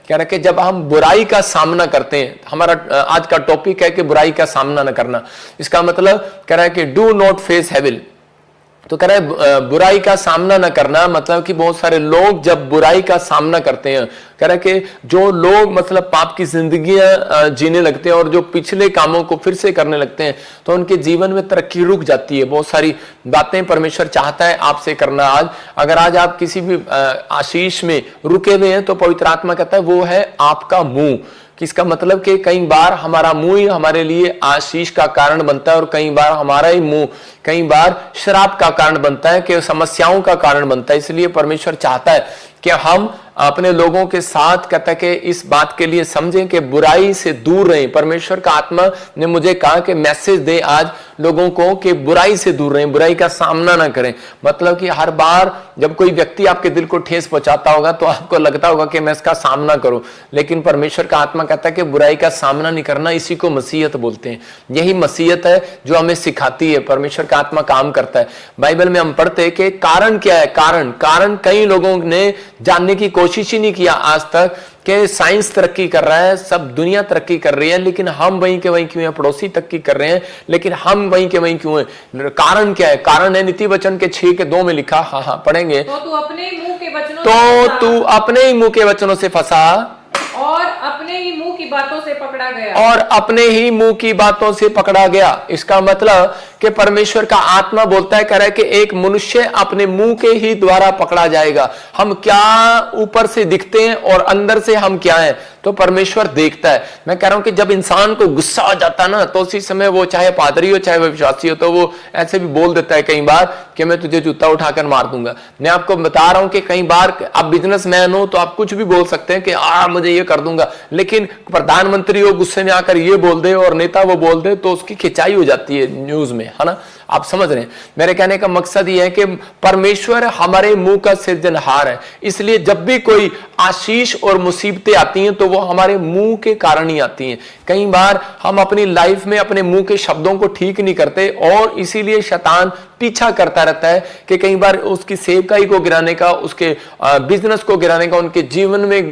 कह रहा कि जब हम बुराई का सामना करते हैं, हमारा आज का टॉपिक है कि बुराई का सामना न करना। इसका मतलब कह रहा है कि डू नॉट फेस हेविल। तो कह रहा है बुराई का सामना न करना, मतलब कि बहुत सारे लोग जब बुराई का सामना करते हैं, कह रहा है कि जो लोग मतलब पाप की जिंदगियां जीने लगते हैं और जो पिछले कामों को फिर से करने लगते हैं, तो उनके जीवन में तरक्की रुक जाती है। बहुत सारी बातें परमेश्वर चाहता है आपसे करना। आज अगर आज आप किसी भी आशीष में रुके हुए हैं, तो पवित्र आत्मा कहता है वो है आपका मुंह। किसका मतलब कि कई बार हमारा मुंह ही हमारे लिए आशीष का कारण बनता है और कई बार हमारा ही मुंह कई बार श्राप का कारण बनता है, कि समस्याओं का कारण बनता है। इसलिए परमेश्वर चाहता है कि हम अपने लोगों के साथ कहता है कि इस बात के लिए समझें कि बुराई से दूर रहें। परमेश्वर का आत्मा ने मुझे कहा कि मैसेज दे आज लोगों को कि बुराई से दूर रहें, बुराई का सामना ना करें। मतलब कि हर बार जब कोई व्यक्ति आपके दिल को ठेस पहुंचाता होगा तो आपको लगता होगा कि मैं इसका सामना करूं, लेकिन परमेश्वर का आत्मा कहता है कि बुराई का सामना नहीं करना, इसी को मसीहत बोलते हैं। यही मसीहत है जो हमें सिखाती है। परमेश्वर का आत्मा काम करता है। बाइबल में हम पढ़ते हैं कि कारण क्या है। कारण कई लोगों ने जानने की कोशिश ही नहीं किया आज तक कि साइंस तरक्की कर रहा है, सब दुनिया तरक्की कर रही है, लेकिन हम वहीं के वहीं क्यों हैं। पड़ोसी तरक्की कर रहे हैं, लेकिन हम वहीं के वहीं क्यों हैं। कारण क्या है? कारण है नीति वचन के 6:2 में लिखा, हाँ पढ़ेंगे। तो तू अपने ही मुंह के वचनों से फंसा और अपने ही मुंह की बातों से पकड़ा गया। इसका मतलब कि परमेश्वर का आत्मा बोलता है, कह रहा है कि एक मनुष्य अपने मुंह के ही द्वारा पकड़ा जाएगा। हम क्या ऊपर से दिखते हैं और अंदर से हम क्या हैं, तो परमेश्वर देखता है। मैं कह रहा हूं कि जब इंसान को गुस्सा आ जाता ना, तो उसी समय वो चाहे पादरी हो चाहे वो विश्वासी हो, तो वो ऐसे भी बोल देता है कई बार कि मैं तुझे जूता उठाकर मार दूंगा। मैं आपको बता रहा हूं कि कई बार आप बिजनेसमैन हो तो आप कुछ भी बोल सकते हैं कि मुझे ये कर दूंगा, लेकिन प्रधानमंत्री हो गुस्से में आकर ये बोल दे और नेता वो बोल दे तो उसकी खिंचाई हो जाती है न्यूज में, है ना। आप समझ रहे हैं। मेरे कहने का मकसद ये है कि परमेश्वर हमारे मुंह का सृजनहार है। इसलिए जब भी कोई आशीष और मुसीबतें आती हैं तो वो हमारे मुंह के कारण ही आती हैं। कई बार हम अपनी लाइफ में अपने मुंह के शब्दों को ठीक नहीं करते और इसीलिए शैतान पीछा करता रहता है कि कई बार उसकी सेवकाई को गिराने का, उसके बिजनेस को गिराने का, उनके जीवन में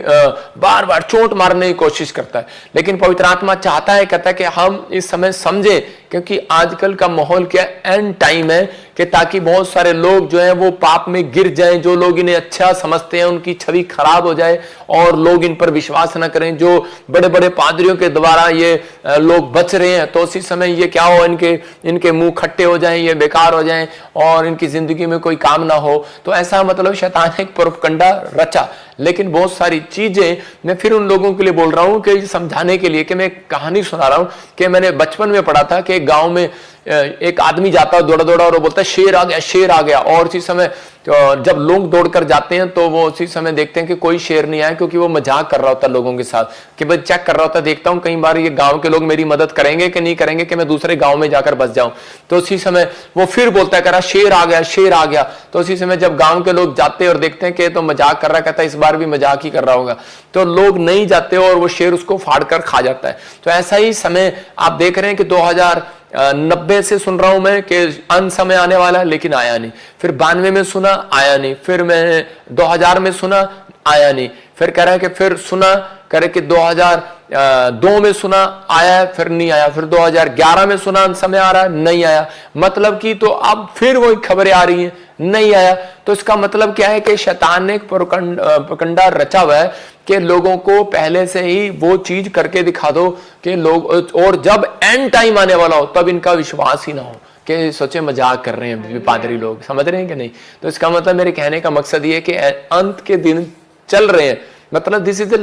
बार बार चोट मारने की कोशिश करता है। लेकिन पवित्र आत्मा चाहता है, कहता है कि हम इस समय समझे, क्योंकि आजकल का माहौल क्या एंड टाइम है, कि ताकि बहुत सारे लोग जो हैं वो पाप में गिर जाएं। जो लोग इन्हें अच्छा समझते हैं उनकी छवि खराब हो जाए और लोग इन पर विश्वास न करें। जो बड़े बड़े पादरियों के द्वारा ये लोग बच रहे हैं, तो उसी समय ये क्या हो, इनके मुंह खट्टे हो जाएं, ये बेकार हो जाएं और इनकी जिंदगी में कोई काम ना हो। तो ऐसा मतलब शैतान ने एक प्रोपगंडा रचा। लेकिन बहुत सारी चीजें मैं फिर उन लोगों के लिए बोल रहा हूं कि समझाने के लिए, कि मैं एक कहानी सुना रहा हूं कि मैंने बचपन में पढ़ा था कि गांव में एक आदमी जाता है दौड़ा दौड़ा और वो बोलता है शेर आ गया, शेर आ गया। और उसी समय जब लोग दौड़कर जाते हैं तो वो उसी समय देखते हैं कि कोई शेर नहीं आया, क्योंकि वो मजाक कर रहा होता है लोगों के साथ, कि भाई चेक कर रहा होता है, देखता हूं कई बार ये गांव के लोग मेरी मदद करेंगे कि नहीं करेंगे, कि मैं दूसरे गांव में जाकर बस जाऊं। तो उसी समय वो फिर बोलता है, कह रहा शेर आ गया, शेर आ गया। तो उसी समय जब गांव के लोग जाते और देखते हैं कि तो मजाक कर रहा है, कहता है इस बार भी मजाक ही कर रहा होगा, तो लोग नहीं जाते और वो शेर उसको फाड़ कर खा जाता है। तो ऐसा ही समय आप देख रहे हैं कि 2090 से सुन रहा हूं मैं कि अंत समय आने वाला है, लेकिन आया नहीं। फिर 92 में सुना, आया नहीं। फिर मैं 2000 में सुना, आया नहीं। फिर कह रहा है कि फिर सुना, कह रहे कि 2002 में सुना, आया, फिर नहीं आया। फिर 2011 में सुना, अंत समय आ रहा है, नहीं आया। मतलब कि तो अब फिर वही खबरें आ रही हैं, नहीं आया। तो इसका मतलब क्या है कि शैतान ने एक प्रोपगंडा रचा हुआ है कि लोगों को पहले से ही वो चीज करके दिखा दो कि लोग, और जब एंड टाइम आने वाला हो तब इनका विश्वास ही ना हो, कि सोचे मजाक कर रहे हैं पादरी लोग। समझ रहे हैं कि नहीं। तो इसका मतलब मेरे कहने का मकसद ये है कि अंत के दिन चल रहे हैं। मतलब this is the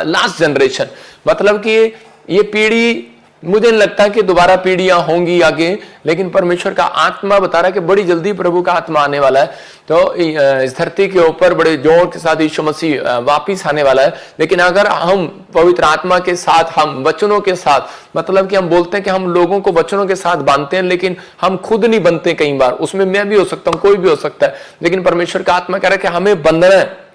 last generation. मतलब कि ये पीढ़ी, मुझे नहीं लगता कि दोबारा पीढ़ियां होंगी आगे, लेकिन परमेश्वर का आत्मा बता रहा है कि बड़ी जल्दी प्रभु का आत्मा आने वाला है। तो इस धरती के ऊपर बड़े जोर के साथ यीशु मसीह वापिस आने वाला है। लेकिन अगर हम पवित्र आत्मा के साथ, हम वचनों के साथ, मतलब कि हम बोलते हैं कि हम लोगों को वचनों के साथ बांधते हैं, लेकिन हम खुद नहीं बनते। कई बार उसमें मैं भी हो सकता हूं, कोई भी हो सकता है, लेकिन परमेश्वर का आत्मा कह रहा है कि हमें बंधना है।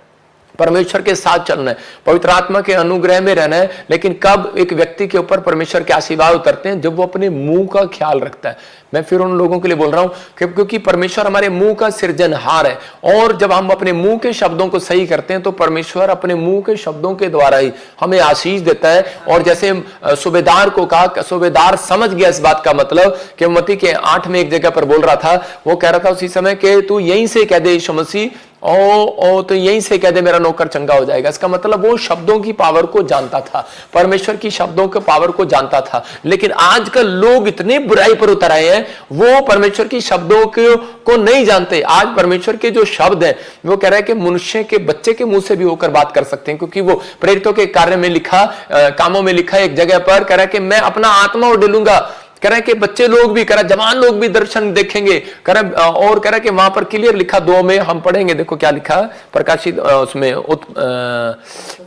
परमेश्वर के साथ चलना है, पवित्र आत्मा के अनुग्रह में रहना है। लेकिन कब एक व्यक्ति के ऊपर परमेश्वर के आशीर्वाद उतरते हैं? जब वो अपने मुंह का ख्याल रखता है। मैं फिर उन लोगों के लिए बोल रहा हूं क्योंकि परमेश्वर हमारे मुंह का सृजनहार है, और जब हम अपने मुंह के शब्दों को सही करते हैं तो परमेश्वर अपने मुंह के शब्दों के द्वारा ही हमें आशीष देता है। और जैसे सूबेदार को कहा, सूबेदार समझ गया इस बात का मतलब कि मत्ती के 8 में एक जगह पर बोल रहा था, वो कह रहा था उसी समय कि तू यहीं से कह दे यीशु मसीह, ओ तो यहीं से कह दे मेरा नौकर चंगा हो जाएगा। इसका मतलब वो शब्दों की पावर को जानता था, परमेश्वर की शब्दों के पावर को जानता था। लेकिन आजकल लोग इतने बुराई पर उतर आए हैं, वो परमेश्वर की शब्दों को नहीं जानते। आज परमेश्वर के जो शब्द हैं वो कह रहा है कि मनुष्य के बच्चे के मुंह से भी होकर बात कर सकते हैं, क्योंकि वो प्रेरितों के कार्य में लिखा, कामों में लिखा एक जगह पर कह रहा है कि मैं अपना आत्मा उड़ेलूंगा। कह रहा है कि बच्चे लोग भी, कह रहा जवान लोग भी दर्शन देखेंगे, कह रहा और कह रहा है कि वहां पर क्लियर लिखा 2 में हम पढ़ेंगे, देखो क्या लिखा प्रकाशित उसमें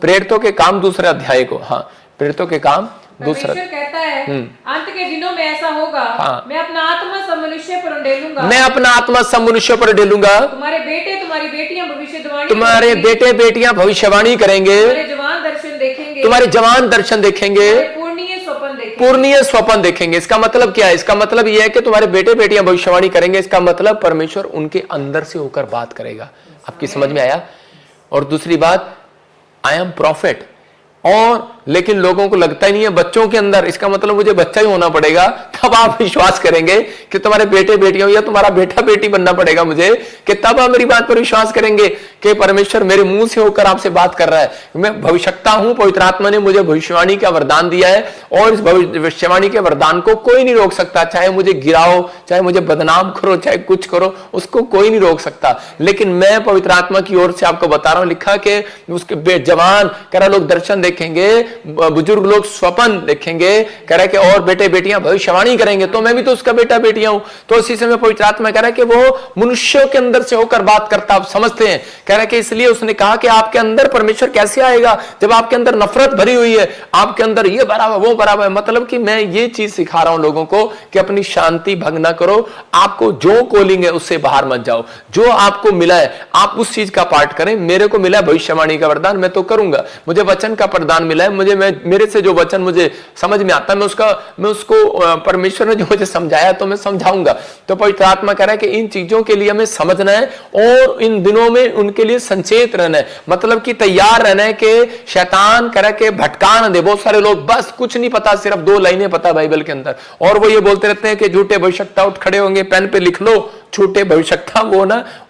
प्रेरितों के काम 2 अध्याय को। हाँ, प्रेरितों के काम 2 कहता है अंत के दिनों में ऐसा होगा, मैं अपना आत्मा सब मनुष्य पर उंडेलूंगा, मैं अपना आत्मा सब मनुष्य पर उंडेलूंगा, तुम्हारे बेटे तुम्हारी बेटियां भविष्यवाणी, तुम्हारे बेटे बेटियां भविष्यवाणी करेंगे, तुम्हारे जवान दर्शन देखेंगे, तुम्हारे जवान दर्शन देखेंगे, पूर्णीय स्वप्न देखेंगे। इसका मतलब क्या है? इसका मतलब यह है कि तुम्हारे बेटे बेटियां भविष्यवाणी करेंगे। इसका मतलब परमेश्वर उनके अंदर से होकर बात करेगा। आपकी समझ में आया? और दूसरी बात, आई एम प्रॉफिट, और लेकिन लोगों को लगता ही नहीं है बच्चों के अंदर। इसका मतलब मुझे बच्चा ही होना पड़ेगा, तब आप विश्वास करेंगे कि तुम्हारे बेटे बेटियां, या तुम्हारा बेटा बेटी बनना पड़ेगा मुझे, कि तब आप मेरी बात पर विश्वास करेंगे कि परमेश्वर मेरे मुंह से होकर आपसे बात कर रहा है। मैं भविष्यवक्ता हूं, पवित्र आत्मा ने मुझे भविष्यवाणी का वरदान दिया है, और इस भविष्यवाणी के वरदान को कोई नहीं रोक सकता। चाहे मुझे गिराओ, चाहे मुझे बदनाम करो, चाहे कुछ करो, उसको कोई नहीं रोक सकता। लेकिन मैं पवित्र आत्मा की ओर से आपको बता रहा हूं, लिखा कि उसके जवान कह रहा लोग दर्शन देखेंगे, बुजुर्ग लोग स्वप्न देखेंगे, कह रहा है कि और बेटे बेटियां भविष्यवाणी करेंगे। तो मैं भी तो उसका बेटा बेटियां हूं। तो इसी समय पवित्र आत्मा कह रहा है कि वो मनुष्यों के अंदर से होकर बात करता, आप समझते हैं। कह रहा है कि इसलिए उसने कहा कि आपके अंदर परमेश्वर कैसे आएगा जब आपके अंदर नफरत भरी हुई है, आपके अंदर ये भरा हुआ वो भरा हुआ है। मतलब कि मैं ये चीज सिखा रहा हूं लोगों को कि अपनी शांति भंग ना करो। आपको जो कॉलिंग है उससे बाहर मत जाओ। जो आपको मिला है आप उस चीज का पाठ करें। मेरे को मिला है भविष्यवाणी का वरदान, मैं तो करूंगा। मुझे वचन का प्रदान मिला है, मेरे से जो वचन मुझे समझ में आता है मैं उसको परमेश्वर ने जो मुझे समझाया तो मैं समझाऊंगा। तो पवित्र आत्मा कह रहा है कि इन चीजों के लिए हमें समझना है और इन दिनों में उनके लिए संचेत रहना है, मतलब कि तैयार रहना है कि शैतान कह रहा है कि भटका न दे। बहुत सारे लोग बस कुछ नहीं पता, सिर्फ 2 लाइनें पता बाइबल के अंदर, और वो ये बोलते रहते हैं कि झूठे भविष्यवक्ता उठ खड़े होंगे, पेन पे लिख लो, झूठे भविष्यवक्ता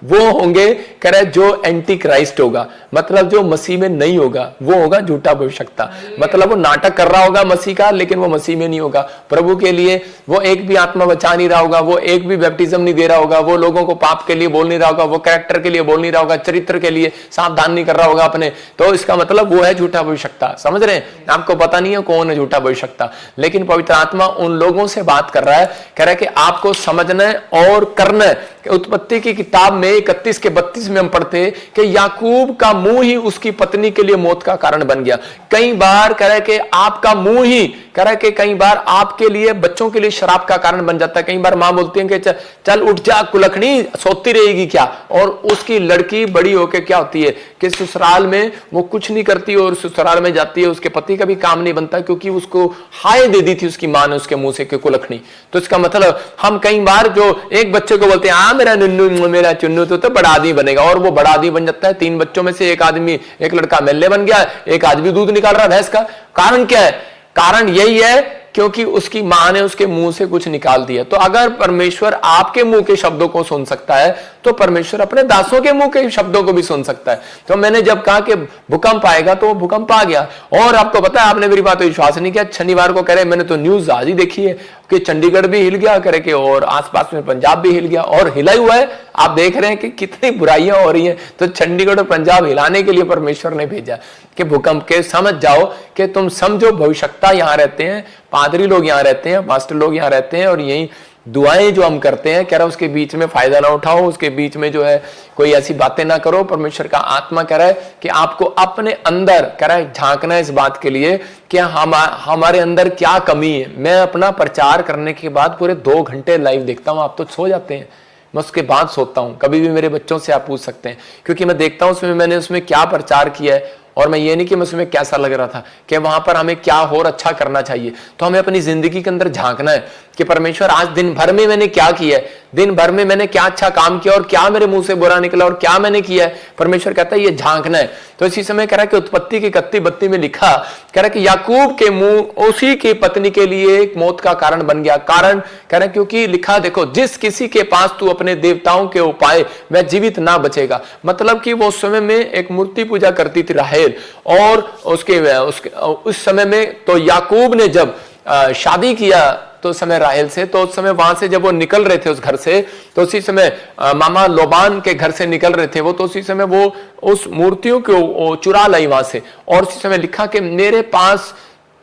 वो होंगे कह रहे जो एंटी क्राइस्ट होगा, मतलब जो मसीह में नहीं होगा वो होगा झूठा भविष्यवक्ता। मतलब वो नाटक कर रहा होगा मसीह का, लेकिन वो मसीह में नहीं होगा। प्रभु के लिए वो एक भी आत्मा बचा नहीं रहा होगा, वो एक भी बैप्टिज्म नहीं दे रहा होगा, वो लोगों को पाप के लिए बोल नहीं रहा होगा, वो कैरेक्टर के लिए बोल नहीं रहा होगा, चरित्र के लिए सावधान नहीं कर रहा होगा अपने। तो इसका मतलब वो है झूठा भविष्यवक्ता। समझ रहे हैं? आपको पता नहीं है कौन है झूठा भविष्यवक्ता, लेकिन पवित्र आत्मा उन लोगों से बात कर रहा है, कह रहा है कि आपको समझना है और करना है। उत्पत्ति की किताब में 31 के 32 में हम पढ़ते हैं कि याकूब का मुंह ही उसकी पत्नी के लिए मौत का कारण बन गया। कई बार कह रहा है कि आपका मुंह ही कह रहा है कि कई बार आपके लिए, बच्चों के लिए शराब का कारण बन जाता है। कई बार मां बोलती है कि चल उठ जा, कुलखनी सोती रहेगी क्या, और उसकी लड़की बड़ी होकर क्या होती है कि ससुराल में वो कुछ नहीं करती और ससुराल में जाती है, उसके पति का भी काम नहीं बनता, क्योंकि उसको हाय दे दी थी उसकी मां ने उसके मुंह से कि कुलखनी। तो इसका मतलब हम कई बार जो एक बच्चे को बोलते हैं मेरा नुन्नू मेरा चुन्नू तो बड़ा आदमी बनेगा, और वो बड़ा आदमी बन जाता है। 3 बच्चों में से एक लड़का मेले बन गया, एक आदमी दूध निकाल रहा है भैंस का। कारण क्या है? कारण यही है क्योंकि उसकी मां ने उसके मुंह से कुछ निकाल दिया। तो अगर परमेश्वर आपके मुंह के शब्दों को सुन सकता है तो परमेश्वर अपने दासों के मुंह के शब्दों को भी सुन सकता है। तो मैंने जब कहा कि भूकंप आएगा तो वो भूकंप आ गया। और आपको पता है, आपने मेरी बात पर विश्वास नहीं किया, शनिवार को कह रहे मैंने तो न्यूज आज ही देखी है कि चंडीगढ़ भी हिल गया करे के, और आसपास में पंजाब भी हिल गया, और हिला हुआ है। आप देख रहे हैं कि कितनी बुराइयां हो रही हैं। तो चंडीगढ़ और पंजाब हिलाने के लिए परमेश्वर ने भेजा कि भूकंप के समझ जाओ कि तुम समझो भविष्यवक्ता यहां रहते हैं, पादरी लोग यहां रहते हैं, मास्टर लोग यहां रहते हैं, और यही दुआएं जो हम करते हैं कह रहा है उसके बीच में फायदा ना उठाओ, उसके बीच में जो है कोई ऐसी बातें ना करो। परमेश्वर का आत्मा कह रहा है कि आपको अपने अंदर कह रहा है झांकना है इस बात के लिए कि हमारे अंदर क्या कमी है। मैं अपना प्रचार करने के बाद पूरे 2 घंटे लाइव देखता हूं, आप तो सो जाते हैं। मैं उसके बाद सोता हूं। कभी भी मेरे बच्चों से आप पूछ सकते हैं, क्योंकि मैं देखता हूं उसमें मैंने उसमें क्या प्रचार किया है, और मैं ये नहीं कि मैं उसमें कैसा लग रहा था, कि वहां पर हमें क्या और अच्छा करना चाहिए। तो हमें अपनी जिंदगी के अंदर झांकना है कि परमेश्वर आज दिन भर में मैंने क्या किया है, दिन भर में मैंने क्या अच्छा काम किया और क्या मेरे मुंह से बुरा निकला और क्या मैंने किया है। परमेश्वर कहता है ये झांकना है। तो इसी समय कह रहा है कि उत्पत्ति की 31 में लिखा, कह रहा है कि याकूब के मुंह उसी की पत्नी के लिए एक मौत का कारण बन गया। कारण कह रहा है क्योंकि लिखा, देखो जिस किसी के पास तू अपने देवताओं के उपाय वह जीवित ना बचेगा। मतलब कि वो उस समय में एक मूर्ति पूजा करती थी राहेल, और उसके उस समय में तो याकूब ने जब शादी किया तो समय राहेल से, तो उस समय वहां से जब वो निकल रहे थे उस घर से, तो उसी समय मामा लोबान के घर से निकल रहे थे वो, तो उसी समय वो उस मूर्तियों को चुरा लाई वहां से। और उसी समय लिखा कि मेरे पास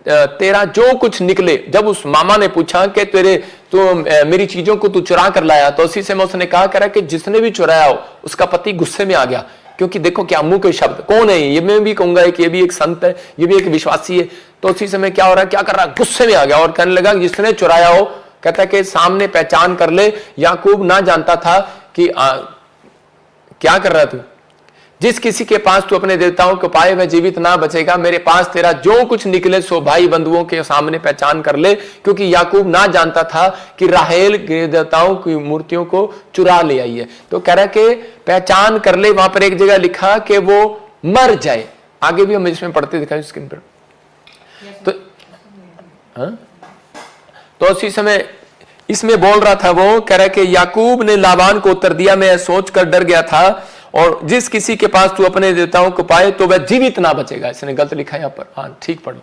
तेरा जो कुछ निकले, जब उस मामा ने पूछा कि तो मेरी चीजों को तू चुरा कर लाया, तो उसी समय उसने कहा करा कि जिसने भी चुराया हो उसका पति गुस्से में आ गया। क्योंकि देखो क्या मुंह के शब्द, कौन है ये, मैं भी कहूंगा कि ये भी एक संत है, ये भी एक विश्वासी है। तो उसी समय क्या हो रहा है, क्या कर रहा है, गुस्से में आ गया और कहने लगा जिसने चुराया हो, कहता है कि सामने पहचान कर ले। याकूब ना जानता था कि क्या कर रहा तू, जिस किसी के पास तू अपने देवताओं को पाए वह जीवित ना बचेगा। मेरे पास तेरा जो कुछ निकले सो भाई बंधुओं के सामने पहचान कर ले। क्योंकि याकूब ना जानता था कि राहेल देवताओं की मूर्तियों को चुरा ले आई है। तो कह रहा कि पहचान कर ले। वहां पर एक जगह लिखा कि वो मर जाए। आगे भी हम इसमें पढ़ते दिखाई स्क्रीन पर। तो उसी समय इसमें बोल रहा था वो, कह रहा कि याकूब ने लाबान को उत्तर दिया, मैं सोचकर डर गया था, और जिस किसी के पास तू अपने देवताओं को पाए तो वह जीवित ना बचेगा। इसने गलत लिखा है यहाँ पर, हाँ ठीक पढ़ो,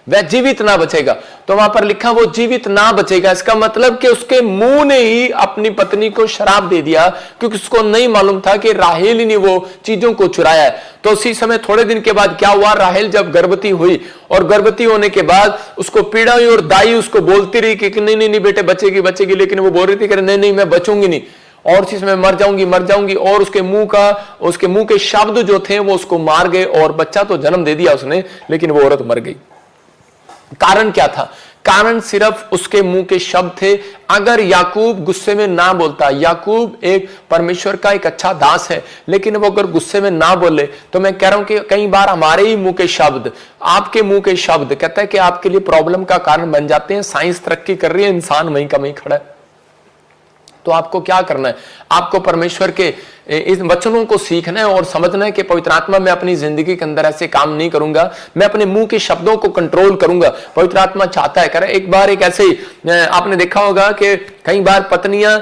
वह जीवित ना बचेगा। तो वहां पर लिखा वो जीवित ना बचेगा, इसका मतलब कि उसके मुंह ने ही अपनी पत्नी को शराब दे दिया, क्योंकि उसको नहीं मालूम था कि राहेल ही ने वो चीजों को चुराया है। तो उसी समय थोड़े दिन के बाद क्या हुआ, राहेल जब गर्भवती हुई, और गर्भवती होने के बाद उसको पीड़ा हुई, और दाई उसको बोलती रही कि नहीं नहीं नहीं बेटे बचेगी बचेगी, लेकिन वो बोल रही थी कि नहीं नहीं मैं बचूंगी नहीं, और चीज में मर जाऊंगी। और उसके मुंह के शब्द जो थे वो उसको मार गए, और बच्चा तो जन्म दे दिया उसने, लेकिन वो औरत मर गई। कारण क्या था, कारण सिर्फ उसके मुंह के शब्द थे। अगर याकूब गुस्से में ना बोलता, याकूब एक परमेश्वर का एक अच्छा दास है, लेकिन वो अगर गुस्से में ना बोले, तो मैं कह रहा हूं कि कई बार हमारे ही मुंह के शब्द, आपके मुंह के शब्द कहता है कि आपके लिए प्रॉब्लम का कारण बन जाते हैं। साइंस तरक्की कर रही है, इंसान वहीं का वहीं खड़ा है। तो आपको क्या करना है, आपको परमेश्वर के इस वचनों को सीखना है और समझना है कि पवित्र आत्मा मैं अपनी जिंदगी के अंदर ऐसे काम नहीं करूंगा, मैं अपने मुंह के शब्दों को कंट्रोल करूंगा। पवित्र आत्मा चाहता है करे। एक बार एक ऐसे ही आपने देखा होगा कि कई बार पत्नियां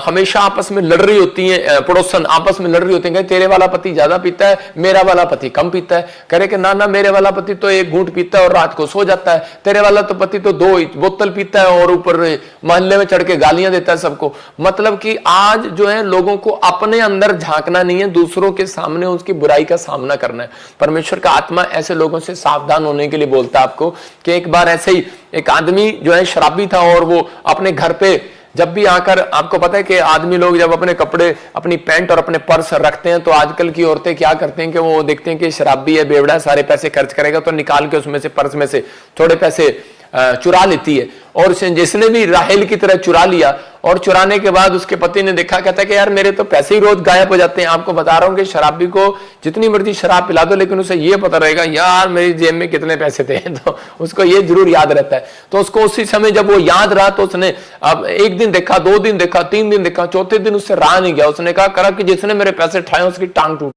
हमेशा आपस में लड़ रही होती हैं, पड़ोसन आपस में लड़ रही होती हैं, तेरे वाला पति ज्यादा पीता है, मेरा वाला पति कम पीता है। करे कि ना मेरे वाला पति तो एक घूंट पीता है और रात को सो जाता है, तेरे वाला तो पति तो 2 बोतल पीता है और ऊपर मोहल्ले में चढ़ के गालियां देता है सबको। मतलब कि आज जो है लोगों को अपने अंदर झांकना नहीं है, दूसरों के सामने उसकी बुराई का सामना करना है। परमेश्वर का आत्मा ऐसे लोगों से सावधान होने के लिए बोलता है आपको कि एक बार ऐसे ही एक आदमी जो है शराबी था, और वो अपने घर पे जब भी आकर, आपको पता है कि आदमी लोग जब अपने कपड़े, अपनी पैंट और अपने पर्स रखते हैं, तो आजकल की औरतें क्या करते हैं कि वो देखते हैं कि शराबी है, बेवड़ा, सारे पैसे खर्च करेगा, तो निकाल के उसमें से, पर्स में से थोड़े पैसे चुरा लेती है। और जिसने भी राहेल की तरह चुरा लिया, और चुराने के बाद उसके पति ने देखा, कहता है कि यार मेरे तो पैसे ही रोज गायब हो जाते हैं। आपको बता रहा हूं कि शराबी को जितनी मर्जी शराब पिला दो, लेकिन उसे ये पता रहेगा यार मेरी जेब में कितने पैसे थे, तो उसको ये जरूर याद रहता है। तो उसको उसी समय जब वो याद रहा, तो उसने अब 1 दिन देखा, 2 दिन देखा, 3 दिन देखा, चौथे दिन उससे रहा नहीं गया। उसने कहा करा कि जिसने मेरे पैसे उठाए उसकी टांग टूट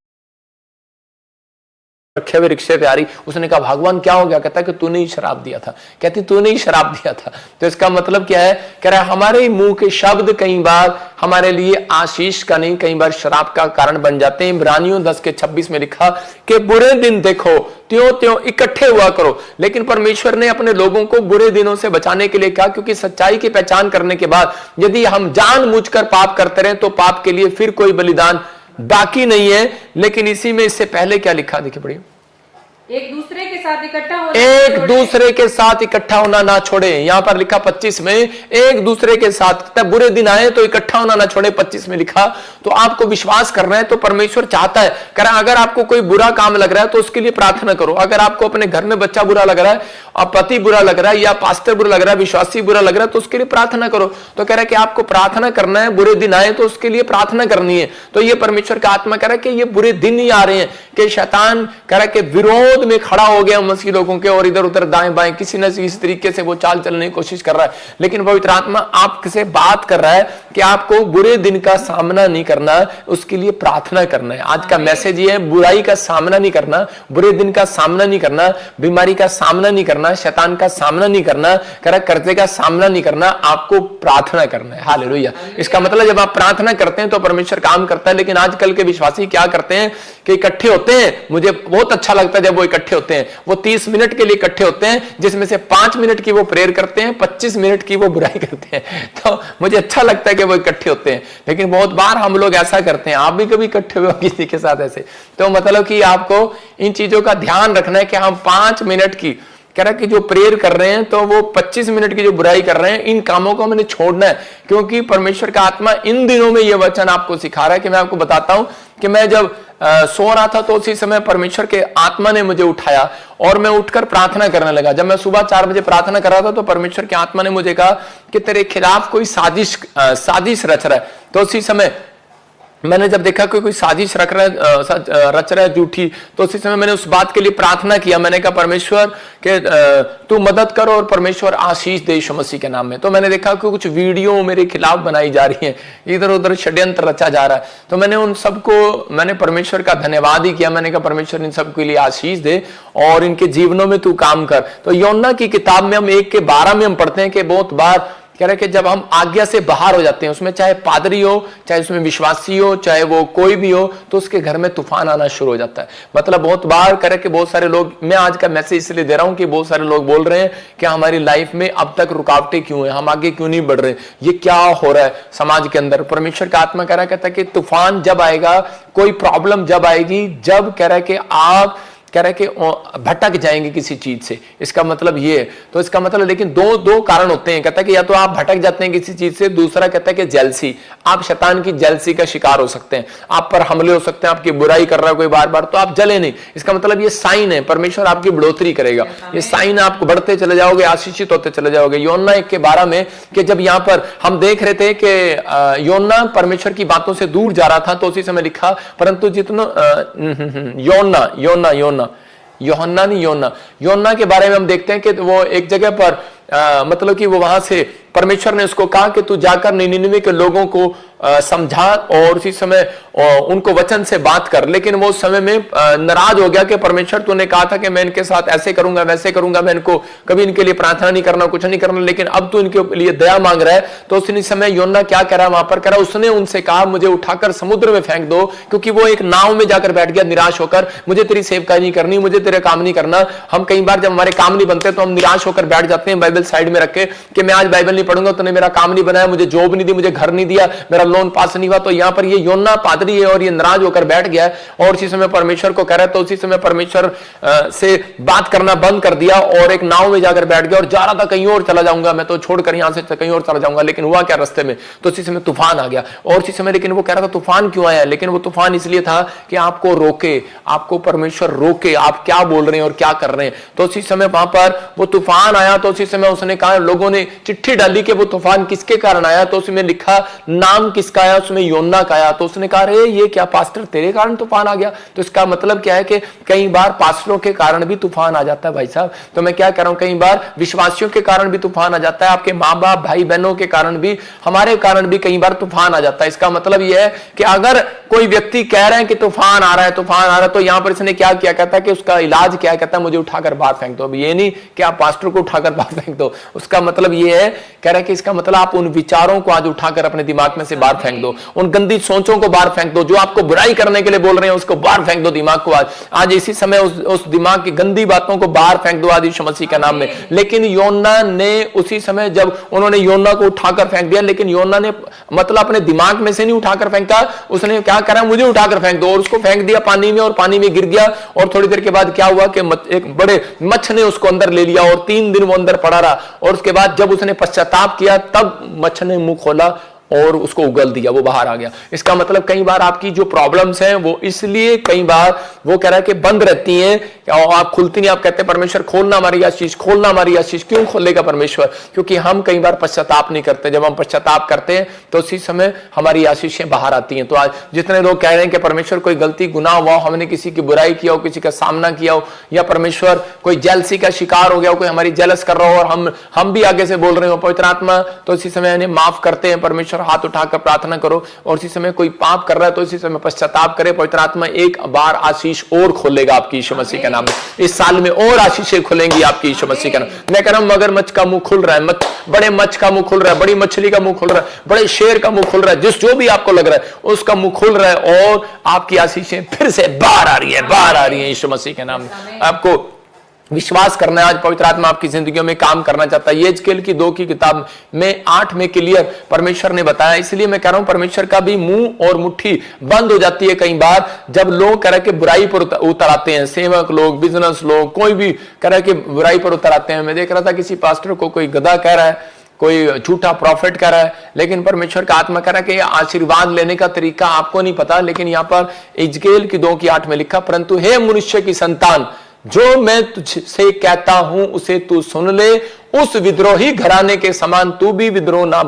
रखे हुए रिक्शे पे आ रही। उसने कहा भगवान क्या हो गया, कहता कि तूने ही शराब दिया था। कहती तूने ही शराब दिया था। तो इसका मतलब क्या है, कह रहा है हमारे मुंह के शब्द कई बार हमारे लिए आशीष का नहीं, कई बार शराब का कारण बन जाते हैं। इब्रानियों 10:26 में लिखा कि बुरे दिन देखो त्यों त्यों इकट्ठे हुआ करो। लेकिन परमेश्वर ने अपने लोगों को बुरे दिनों से बचाने के लिए कहा, क्योंकि सच्चाई की पहचान करने के बाद यदि हम जानबूझकर पाप करते रहे तो पाप के लिए फिर कोई बलिदान बाकी नहीं है। लेकिन इसी में इससे पहले क्या लिखा, देखिए पढ़िए, एक दूसरे के साथ इकट्ठा होना एक दूसरे के साथ इकट्ठा होना ना छोड़े। यहां पर लिखा 25 में, एक दूसरे के साथ, तब बुरे दिन आए तो इकट्ठा होना ना छोड़े, 25 में लिखा। तो आपको विश्वास करना है, तो परमेश्वर चाहता है, कह रहा अगर आपको कोई बुरा काम लग रहा है तो उसके लिए प्रार्थना करो। अगर आपको अपने घर में बच्चा बुरा लग रहा है, और पति बुरा लग रहा है, या पास्टर बुरा लग रहा है, विश्वासी बुरा लग रहा है, तो उसके लिए प्रार्थना करो। तो कह रहा है कि आपको प्रार्थना करना है, बुरे दिन आए तो उसके लिए प्रार्थना करनी है। तो ये परमेश्वर का आत्मा कह रहा है कि ये बुरे दिन ही आ रहे हैं, कि शैतान कह रहा है कि विरोध में खड़ा हो गया मसीह लोगों के, और इधर उधर दाएं बाएं किसी न किसी तरीके से वो चाल चलने की कोशिश कर रहा है। लेकिन पवित्र आत्मा आपसे बात कर रहा है कि आपको बुरे दिन का सामना नहीं करना, उसके लिए प्रार्थना करना है। आज का मैसेज ये है, बुराई का सामना नहीं करना, बुरे दिन का सामना नहीं करना, बीमारी का सामना नहीं करना, शैतान का सामना नहीं करना, कह रहा कर्जे का सामना नहीं करना, आपको प्रार्थना करना है। हालेलुया। इसका मतलब जब आप प्रार्थना करते हैं तो परमेश्वर काम करता है। लेकिन आजकल के विश्वासी क्या करते हैं कि इकट्ठे होते हैं, मुझे बहुत अच्छा लगता है जब वो इकट्ठे होते हैं, वो 30 मिनट के लिए इकट्ठे होते हैं, जिसमें से 5 मिनट की वो प्रेयर करते हैं, 25 मिनट की वो बुराई करते हैं। तो मुझे अच्छा लगता है कि वो इकट्ठे होते हैं। लेकिन बहुत बार हम लोग ऐसा करते हैं, आप भी कभी इकट्ठे हुए किसी के साथ ऐसे, तो मतलब कि आपको इन चीजों का ध्यान रखना है कि हम 5 मिनट की कह रहा कि जो प्रेयर कर रहे हैं, तो वो 25 मिनट की जो बुराई कर रहे हैं, इन कामों को मैंने छोड़ना है। क्योंकि परमेश्वर का आत्मा इन दिनों में ये वचन आपको सिखा रहा है कि मैं आपको बताता हूं कि मैं जब सो रहा था तो उसी समय परमेश्वर के आत्मा ने मुझे उठाया और मैं उठकर प्रार्थना करने लगा। जब मैं सुबह 4 बजे प्रार्थना कर रहा था तो परमेश्वर के आत्मा ने मुझे कहा कि तेरे खिलाफ कोई साजिश रच रहा है। तो उसी समय मैंने जब देखा कि कोई साजिश रच रहा है झूठी, तो उसी समय मैंने उस बात के लिए प्रार्थना किया। मैंने कहा परमेश्वर के तू मदद करो और परमेश्वर आशीष दे यीशु मसीह के नाम में। तो मैंने देखा कि कुछ वीडियो मेरे खिलाफ बनाई जा रही हैं, इधर उधर षड्यंत्र रचा जा रहा है। तो मैंने उन सबको मैंने परमेश्वर का धन्यवाद ही किया। मैंने कहा परमेश्वर इन सबके लिए आशीष दे और इनके जीवनों में तू काम कर। तो योना की किताब में हम 1:12 में हम पढ़ते हैं कि बहुत बार कह रहे कि जब हम आज्ञा से बाहर हो जाते हैं, उसमें चाहे पादरी हो, चाहे उसमें विश्वासी हो, चाहे वो कोई भी हो, तो उसके घर में तूफान आना शुरू हो जाता है। मतलब बहुत बार कह रहे कि बहुत सारे लोग, मैं आज का मैसेज इसलिए दे रहा हूं कि बहुत सारे लोग बोल रहे हैं कि हमारी लाइफ में अब तक रुकावटें क्यों हैं, हम आगे क्यों नहीं बढ़ रहे, ये क्या हो रहा है समाज के अंदर। परमेश्वर का आत्मा कह रहा कहता है कि तूफान जब आएगा, कोई प्रॉब्लम जब आएगी, जब कह रहा है कि आप कह रहा है कि भटक जाएंगे किसी चीज से, इसका मतलब ये है। तो इसका मतलब, लेकिन दो कारण होते हैं। कहता है कि या तो आप भटक जाते हैं किसी चीज से, दूसरा कहता है कि जेलसी, आप शैतान की जेलसी का शिकार हो सकते हैं, आप पर हमले हो सकते हैं, आपकी बुराई कर रहा है कोई बार बार, तो आप जले नहीं। इसका मतलब ये साइन है, परमेश्वर आपकी बढ़ोतरी करेगा, ये साइन है, आपको बढ़ते चले जाओगे, आशीषित होते चले जाओगे। योना 1:12 में कि जब यहां पर हम देख रहे थे कि योना परमेश्वर की बातों से दूर जा रहा था, तो उसी समय लिखा परंतु जितना योना के बारे में हम देखते हैं कि वो एक जगह पर मतलब कि वो वहां से परमेश्वर ने उसको कहा कि तू जाकर निनिनवे के लोगों को समझा और उसी समय उनको वचन से बात कर। लेकिन वो उस समय में नाराज हो गया कि परमेश्वर तूने कहा था कि मैं इनके साथ ऐसे करूंगा वैसे करूंगा, मैं इनको कभी इनके लिए प्रार्थना नहीं करना, कुछ नहीं करना, लेकिन अब तू इनके लिए दया मांग रहा है। तो उसी समय योना क्या कह रहा है वहां पर, कह रहा उसने उनसे कहा मुझे उठाकर समुद्र में फेंक दो, क्योंकि वो एक नाव में जाकर बैठ गया निराश होकर, मुझे तेरी सेवकाई नहीं करनी, मुझे तेरे काम नहीं करना। हम कई बार जब हमारे काम नहीं बनते तो हम निराश होकर बैठ जाते हैं, बाइबल साइड में रख के कि मैं आज बाइबल नहीं पढ़ूंगा, तूने मेरा काम नहीं बनाया, मुझे जॉब नहीं दी, मुझे घर नहीं दिया, मेरा लोन पास नहीं हुआ। तो यहां पर ये योना पादरी है और ये नाराज होकर बैठ गया है और उसी समय परमेश्वर को कह रहा है। तो उसी समय परमेश्वर से बात करना बंद कर दिया और एक नाव में जाकर बैठ गया और जा रहा था कहीं और चला जाऊंगा, मैं तो छोड़कर यहां से कहीं और चला जाऊंगा। लेकिन हुआ क्या रास्ते में, तो उसी समय तूफान आ गया। और उसी समय लेकिन वो कह रहा था तूफान क्यों आया, लेकिन वो तूफान इसलिए था कि आपको रोके, आपको परमेश्वर रोके, आप क्या बोल रहे हैं और क्या कर रहे हैं। तो उसी समय वहां पर वो तूफान आया। तो उसी समय उसने कहा, लोगों ने चिट्ठी डाली कि वो तूफान किसके कारण आया, तो उसमें लिखा नाम किसका आया, उसमें योना का आया। तो उसने कहा अरे ये क्या पास्टर तेरे कारण तूफान आ गया। तो इसका मतलब क्या है कि कई बार पास्टरों के कारण भी तूफान आ जाता है भाई साहब। तो मैं क्या कह रहा हूं, कई बार विश्वासियों के कारण भी तूफान आ जाता है, आपके माँ बाप भाई बहनों के कारण भी, हमारे कारण भी कई बार तूफान आ जाता है। इसका मतलब यह है कि अगर कोई व्यक्ति कह रहे हैं कि तूफान आ रहा है, तूफान आ रहा है, तो यहां पर इसने क्या किया, कहता है कि उसका इलाज क्या है, कहता है मुझे उठाकर बाहर फेंक दो। अब ये नहीं कि आप पास्टर को उठाकर बाहर फेंक दो, उसका मतलब ये है, कह रहा है कि इसका मतलब आप उन विचारों को आज उठाकर अपने दिमाग में से बाहर फेंक दो, उन गंदी सोचों को बाहर फेंक दो, जो आपको बुराई करने के लिए बोल रहे हैं उसको बाहर फेंक दो दिमाग को। आज इसी समय उस दिमाग की गंदी बातों को बाहर फेंक दो आज यीशु मसीह के नाम में। लेकिन योना ने उसी समय जब उन्होंने योना को उठाकर फेंक दिया, लेकिन योना ने मतलब अपने दिमाग में से नहीं उठाकर फेंका, उसने क्या करा, मुझे उठाकर फेंक दो, और उसको फेंक दिया पानी में, और पानी में गिर गया। और थोड़ी देर के बाद क्या हुआ कि एक बड़े मच्छ ने उसको अंदर ले लिया और 3 दिन वो अंदर पड़ा रहा। और उसके बाद जब उसने पश्चाताप किया तब मच्छ ने मुंह खोला और उसको उगल दिया, वो बाहर आ गया। इसका मतलब कई बार आपकी जो प्रॉब्लम्स हैं वो इसलिए कई बार वो कह रहा है कि बंद रहती हैं और आप खुलती नहीं। आप कहते हैं परमेश्वर खोलना हमारी आशीष, खोलना हमारी आशीष। क्यों खोलेगा परमेश्वर? क्योंकि हम कई बार पश्चाताप नहीं करते। जब हम पश्चाताप करते हैं तो उसी समय हमारी आशीषें बाहर आती हैं। तो आज जितने लोग कह रहे हैं कि परमेश्वर कोई गलती गुनाह हुआ, हमने किसी की बुराई किया हो, किसी का सामना किया हो, या परमेश्वर कोई जेलसी का शिकार हो गया, कोई हमारी जेलस कर रहा हो और हम भी आगे से बोल रहे हो पवित्र आत्मा, तो इसी समय इन्हें माफ करते हैं परमेश्वर। हाथ उठाकर प्रार्थना करो। और इसी समय कोई पाप कर रहा है तो इसी समय पश्चाताप करे। पवित्र आत्मा एक बार आशीष और खोलेगा आपकी यीशु मसीह के नाम में। इस साल में और आशीषें खुलेंगी आपकी यीशु मसीह के नाम। मैं कह रहा हूं मगरमच्छ का मुंह खुल रहा है, बड़े मच्छ का मुंह खुल रहा है, बड़ी मछली का मुंह खुल रहा है, बड़े शेर का मुंह खुल रहा है, जो भी आपको लग रहा है उसका मुंह खुल रहा है और आपकी आशीषें फिर से बाहर आ रही है, बाहर आ रही है यीशु मसीह के नाम में। आपको विश्वास करना है। आज पवित्र आत्मा आपकी जिंदगियों में काम करना चाहता है। यहेजकेल की 2 की किताब में 8 में क्लियर परमेश्वर ने बताया। इसलिए मैं कह रहा हूं परमेश्वर का भी मुंह और मुट्ठी बंद हो जाती है कई बार जब लोग कह रहे कि बुराई पर उतर आते हैं। सेवक लोग, बिजनेस लोग, कोई भी कह रहा है कि बुराई पर उतर आते हैं। मैं देख रहा था किसी पास्टर को कोई गधा कह रहा है, कोई झूठा प्रॉफिट कर रहा है, लेकिन परमेश्वर का आत्मा कह रहा है कि आशीर्वाद लेने का तरीका आपको नहीं पता। लेकिन यहां पर यहेजकेल की 2 की 8 में लिखा, परंतु हे मनुष्य की संतान, जो मैं तुझसे कहता हूं उसे तू सुन ले, उस विद्रोही घराने के समान तू भी विद्रोही ना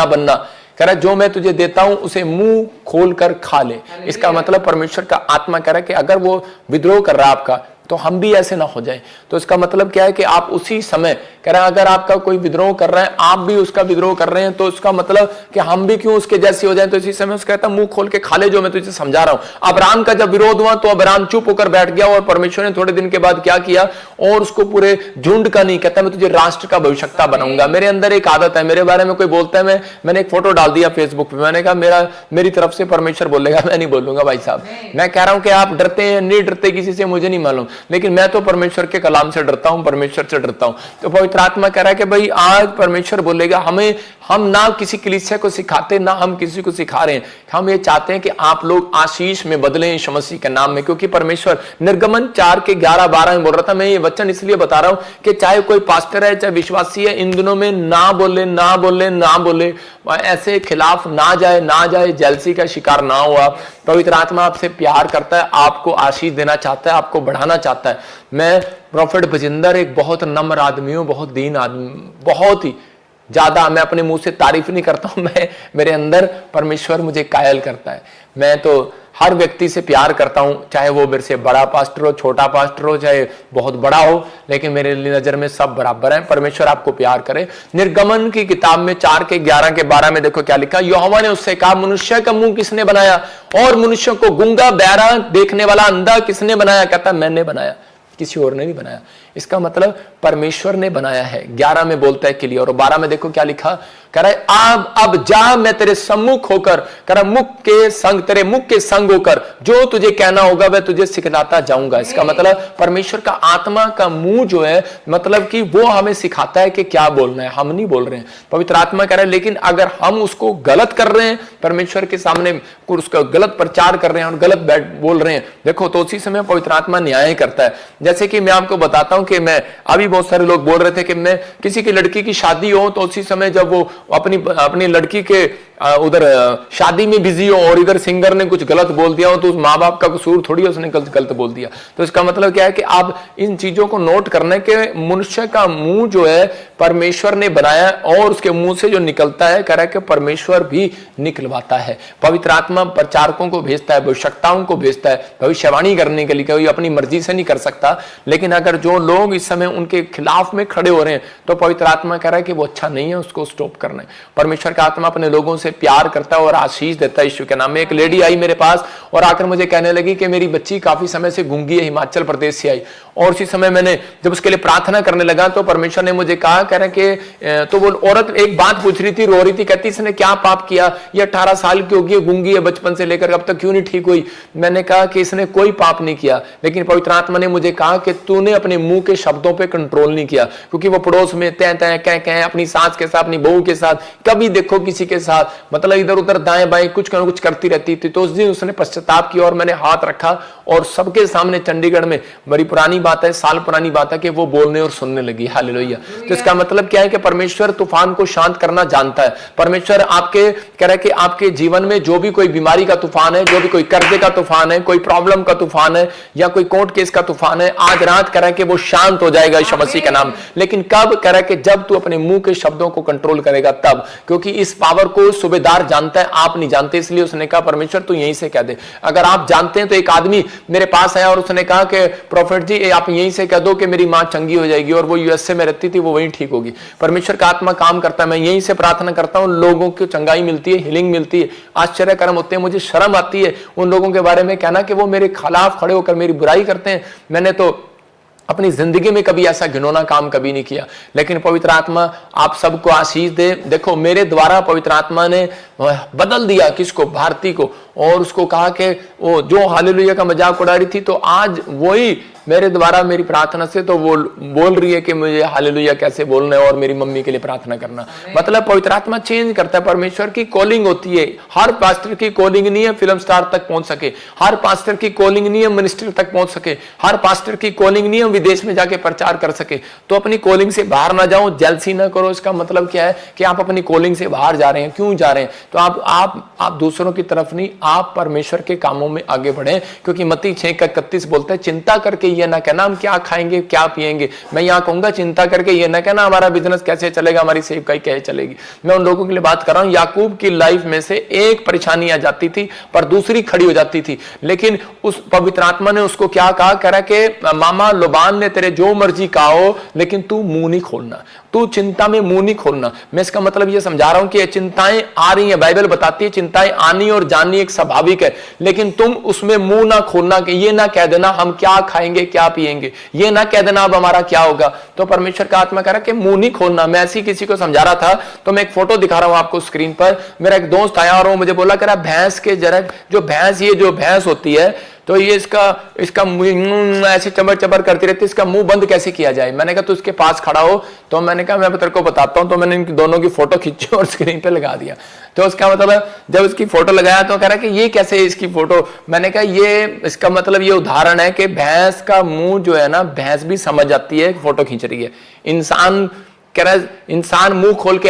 बनना। कह रहा जो मैं तुझे देता हूं उसे मुंह खोलकर खा ले। इसका मतलब परमेश्वर का आत्मा कह रहा है कि अगर वो विद्रोह कर रहा है आपका तो हम भी ऐसे ना हो जाएं। तो इसका मतलब क्या है कि आप उसी समय कह रहे हैं अगर आपका कोई विद्रोह कर रहा है, आप भी उसका विद्रोह कर रहे हैं, तो इसका मतलब कि हम भी क्यों उसके जैसे हो जाएं। तो इसी समय उसका कहता मुंह खोल के खा ले जो मैं तुझे समझा रहा हूं। अब्राहम का जब विरोध हुआ तो अब्राहम चुप होकर बैठ गया और परमेश्वर ने थोड़े दिन के बाद क्या किया और उसको पूरे झुंड का नहीं, कहता मैं तुझे राष्ट्र का भविष्यता बनाऊंगा। मेरे अंदर एक आदत है, मेरे बारे में कोई बोलता है, मैंने एक फोटो डाल दिया फेसबुक पे, मैंने कहा मेरी तरफ से परमेश्वर बोलेगा, मैं नहीं बोलूंगा भाई साहब। मैं कह रहा हूं कि आप डरते हैं नहीं डरते किसी से मुझे नहीं मालूम, लेकिन मैं तो परमेश्वर के कलाम से डरता हूं, परमेश्वर से डरता हूं। तो पवित्र आत्मा कह रहा है कि भाई आज परमेश्वर बोलेगा हम ना किसी कलीसिया को सिखाते ना हम किसी को सिखा रहे हैं। हम ये चाहते हैं कि आप लोग आशीष में बदलें यीशु मसीह के नाम में, क्योंकि परमेश्वर निर्गमन 4 के 11-12 में बोल रहा था। मैं ये वचन इसलिए बता रहा हूं कि चाहे कोई पास्टर है चाहे विश्वासी है, इन दिनों में ना बोले ऐसे खिलाफ ना जाए, जेलसी का शिकार ना हो आप। पवित्र आत्मा आपसे प्यार करता है, आपको आशीष देना चाहता है, आपको बढ़ाना चाहता है। मैं प्रोफेट बजिंदर एक बहुत नम्र आदमी हूं, बहुत दीन आदमी, बहुत ही ज्यादा मैं अपने मुंह से तारीफ नहीं करता हूं। मेरे अंदर परमेश्वर मुझे कायल करता है। मैं तो हर व्यक्ति से प्यार करता हूं, चाहे वो मेरे से बड़ा पास्टर हो, छोटा पास्टर हो, चाहे बहुत बड़ा हो, लेकिन मेरे नजर में सब बराबर हैं। परमेश्वर आपको प्यार करे। निर्गमन की किताब में 4 के 11 के 12 में देखो क्या लिखा। यहोवा ने उससे कहा, मनुष्य का मुंह किसने बनाया और मनुष्य को गूंगा, बहरा, देखने वाला, अंधा किसने बनाया? कहता मैंने बनाया, किसी और ने नहीं बनाया। इसका मतलब परमेश्वर ने बनाया है। 11 में बोलता है क्लियर, और 12 में देखो क्या लिखा। कह रहा है अब जा, मैं तेरे सम्मुख होकर, कह रहा तेरे मुख के संग होकर जो तुझे कहना होगा वह तुझे सिखलाता जाऊंगा। इसका मतलब परमेश्वर का आत्मा का मुंह जो है, मतलब कि वो हमें सिखाता है कि क्या बोलना है, हम नहीं बोल रहे हैं। पवित्र आत्मा कह रहा है, लेकिन अगर हम उसको गलत कर रहे हैं, परमेश्वर के सामने उसका गलत प्रचार कर रहे हैं और गलत बोल रहे हैं, देखो तो उसी समय पवित्र आत्मा न्याय करता है। जैसे कि मैं आपको बताता हूं कि मैं अभी बहुत सारे लोग बोल रहे थे कि मैं किसी की लड़की की शादी हो तो उसी समय जब वो अपनी लड़की के उधर शादी में बिजी हो और इधर सिंगर ने कुछ गलत बोल दिया हो तो उस माँ बाप का कसूर थोड़ी है, उसने गलत बोल दिया। तो इसका मतलब क्या है कि आप इन चीजों को नोट करने के मनुष्य का मुंह जो है परमेश्वर ने बनाया और उसके मुंह से जो निकलता है, कह रहा है कि परमेश्वर भी निकलवाता है। पवित्र आत्मा प्रचारकों को भेजता है, भविष्यवक्ताओं को भेजता है भविष्यवाणी करने के लिए। कोई अपनी मर्जी से नहीं कर सकता, होगा, लेकिन अगर जो लोग इस समय उनके खिलाफ में खड़े हो रहे हैं तो पवित्र आत्मा कह रहा है कि वो अच्छा नहीं है, उसको स्टॉप करना है। परमेश्वर का आत्मा अपने लोगों से प्यार करता है और आशीष देता है यीशु के नाम में। एक लेडी आई मेरे पास और आकर मुझे कहने लगी कि मेरी बच्ची काफी समय से गूंगी है, हिमाचल प्रदेश से आई, और उसी समय मैंने जब उसके लिए प्रार्थना करने लगा तो परमेश्वर ने मुझे कहा, कह रहे कि तो वो औरत एक बात पूछ रही थी, रो रही थी, कहती इसने क्या पाप किया, ये 18 साल की होगी, गूंगी है बचपन से लेकर अब तक क्यों नहीं ठीक हुई। मैंने कहा कि इसने कोई पाप नहीं किया, लेकिन पवित्र आत्मा ने मुझे कहा कि तूने अपने मुंह के शब्दों पे कंट्रोल नहीं किया, क्योंकि वो पड़ोस में तय तय कह कह अपनी सास के साथ, अपनी बहू के साथ, कभी देखो किसी के साथ, मतलब इधर उधर दाएं बाएं कुछ ना कुछ करती रहती थी। तो उस दिन उसने पश्चाताप किया और मैंने हाथ रखा और सबके सामने चंडीगढ़ में, बड़ी पुरानी बात है, साल पुरानी बात है, कि वो बोलने और सुनने लगी। हालेलुया। तो इसका मतलब क्या है कि परमेश्वर तूफान को शांत करना जानता है। परमेश्वर आपके कह रहा है कि आपके जीवन में जो भी कोई बीमारी का तूफान है, जो भी कोई कर्जे का तूफान है, कोई प्रॉब्लम का तूफान है या कोई कोर्ट केस का तूफान है, आज रात कह रहा है कि वो शांत हो जाएगा यीशु मसीह का नाम। लेकिन कब? कह रहा है कि जब तू अपने मुंह के शब्दों को कंट्रोल करेगा तब, क्योंकि इस पावर को सूबेदार जानता है, आप नहीं जानते। इसलिए उसने कहा परमेश्वर तू यहीं से कह दे। अगर आप जानते हैं तो एक आदमी मेरे पास आया और उसने कहा कि प्रोफेट जी आप यहीं से कह दो कि मेरी मां चंगी हो जाएगी, और वो यूएसए में रहती थी, वो वहीं ठीक होगी। परमेश्वर का आत्मा काम करता है, मैं यहीं से प्रार्थना करता हूं, लोगों को चंगाई मिलती है, हीलिंग मिलती है, आश्चर्य कर्म होते हैं। मुझे शर्म आती है उन लोगों के बारे में कहना कि वो मेरे खिलाफ खड़े होकर मेरी बुराई करते हैं। मैंने तो अपनी जिंदगी में कभी ऐसा घिनौना काम कभी नहीं किया, लेकिन पवित्र आत्मा आप सबको आशीष दे। देखो मेरे द्वारा पवित्र आत्मा ने बदल दिया किसको? भारती को, और उसको कहा कि वो जो हालेलुया का मजाक उड़ा रही थी, तो आज वही मेरे द्वारा मेरी प्रार्थना से तो वो बोल रही है कि मुझे हालेलुया कैसे बोलना है और मेरी मम्मी के लिए प्रार्थना करना। मतलब पवित्र आत्मा चेंज करता है। परमेश्वर की कॉलिंग होती है। हर पास्टर की कॉलिंग नहीं है फिल्म स्टार तक पहुंच सके, हर पास्टर की कॉलिंग नहीं है मिनिस्टर तक पहुंच सके, हर पास्टर की कॉलिंग नहीं है विदेश में जाके प्रचार कर सके। तो अपनी कॉलिंग से बाहर ना जाओ, जेलसी ना करो। इसका मतलब क्या है कि आप अपनी कॉलिंग से बाहर जा रहे हैं, क्यों जा रहे हैं? तो आप दूसरों की तरफ नहीं, आप परमेश्वर के कामों में आगे बढ़े, क्योंकि मत्ती 6:31 बोलता है चिंता करके ये ना कहना हम क्या खाएंगे क्या पिएंगे। मैं यहां कहूंगा चिंता करके ये ना कहना हमारा बिजनेस कैसे चलेगा, हमारी सेवकाई कैसे चलेगी। मैं उन लोगों के लिए बात कर रहा हूं, याकूब की लाइफ में से एक परेशानी आ जाती थी पर दूसरी खड़ी हो जाती थी, लेकिन उस पवित्र आत्मा ने उसको क्या कहा? कह रहा कि मामा लोबान ने तेरे जो मर्जी कहा हो, लेकिन तू मुंह नहीं खोलना, तू चिंता में मुंह नहीं खोलना। मैं इसका मतलब ये समझा रहा हूं कि चिंताएं आ रही हैं, बाइबल बताती है चिंताएं आनी और जानी एक स्वाभाविक है, लेकिन तुम उसमें मुंह ना खोलना कि ये ना कह देना हम क्या खाएंगे क्या पिएंगे, ये ना कह देना अब हमारा क्या होगा। तो परमेश्वर का आत्मा कह रहा कि मुंह नहीं खोलना। मैं ऐसी किसी को समझा रहा था, तो मैं एक फोटो दिखा रहा हूं आपको स्क्रीन पर। मेरा एक दोस्त आया और वो मुझे बोला कह रहा भैंस के जरा जो भैंस, ये जो भैंस होती है तो ये इसका मुंह ऐसे चबर चबर करती रहती है, इसका मुंह बंद कैसे किया जाए। मैंने कहा तू इसके पास खड़ा हो, तो मैंने कहा मैं तेरे को बताता हूं। तो मैंने इन दोनों की फोटो खींची और स्क्रीन पे लगा दिया। तो उसका मतलब जब इसकी फोटो लगाया तो कह रहा कि ये कैसे इसकी फोटो। मैंने कहा ये इसका मतलब ये उदाहरण है कि भैंस का मुंह जो है ना, भैंस भी समझ जाती है फोटो खींच रही है। इंसान कह रहा है इंसान मुंह खोल के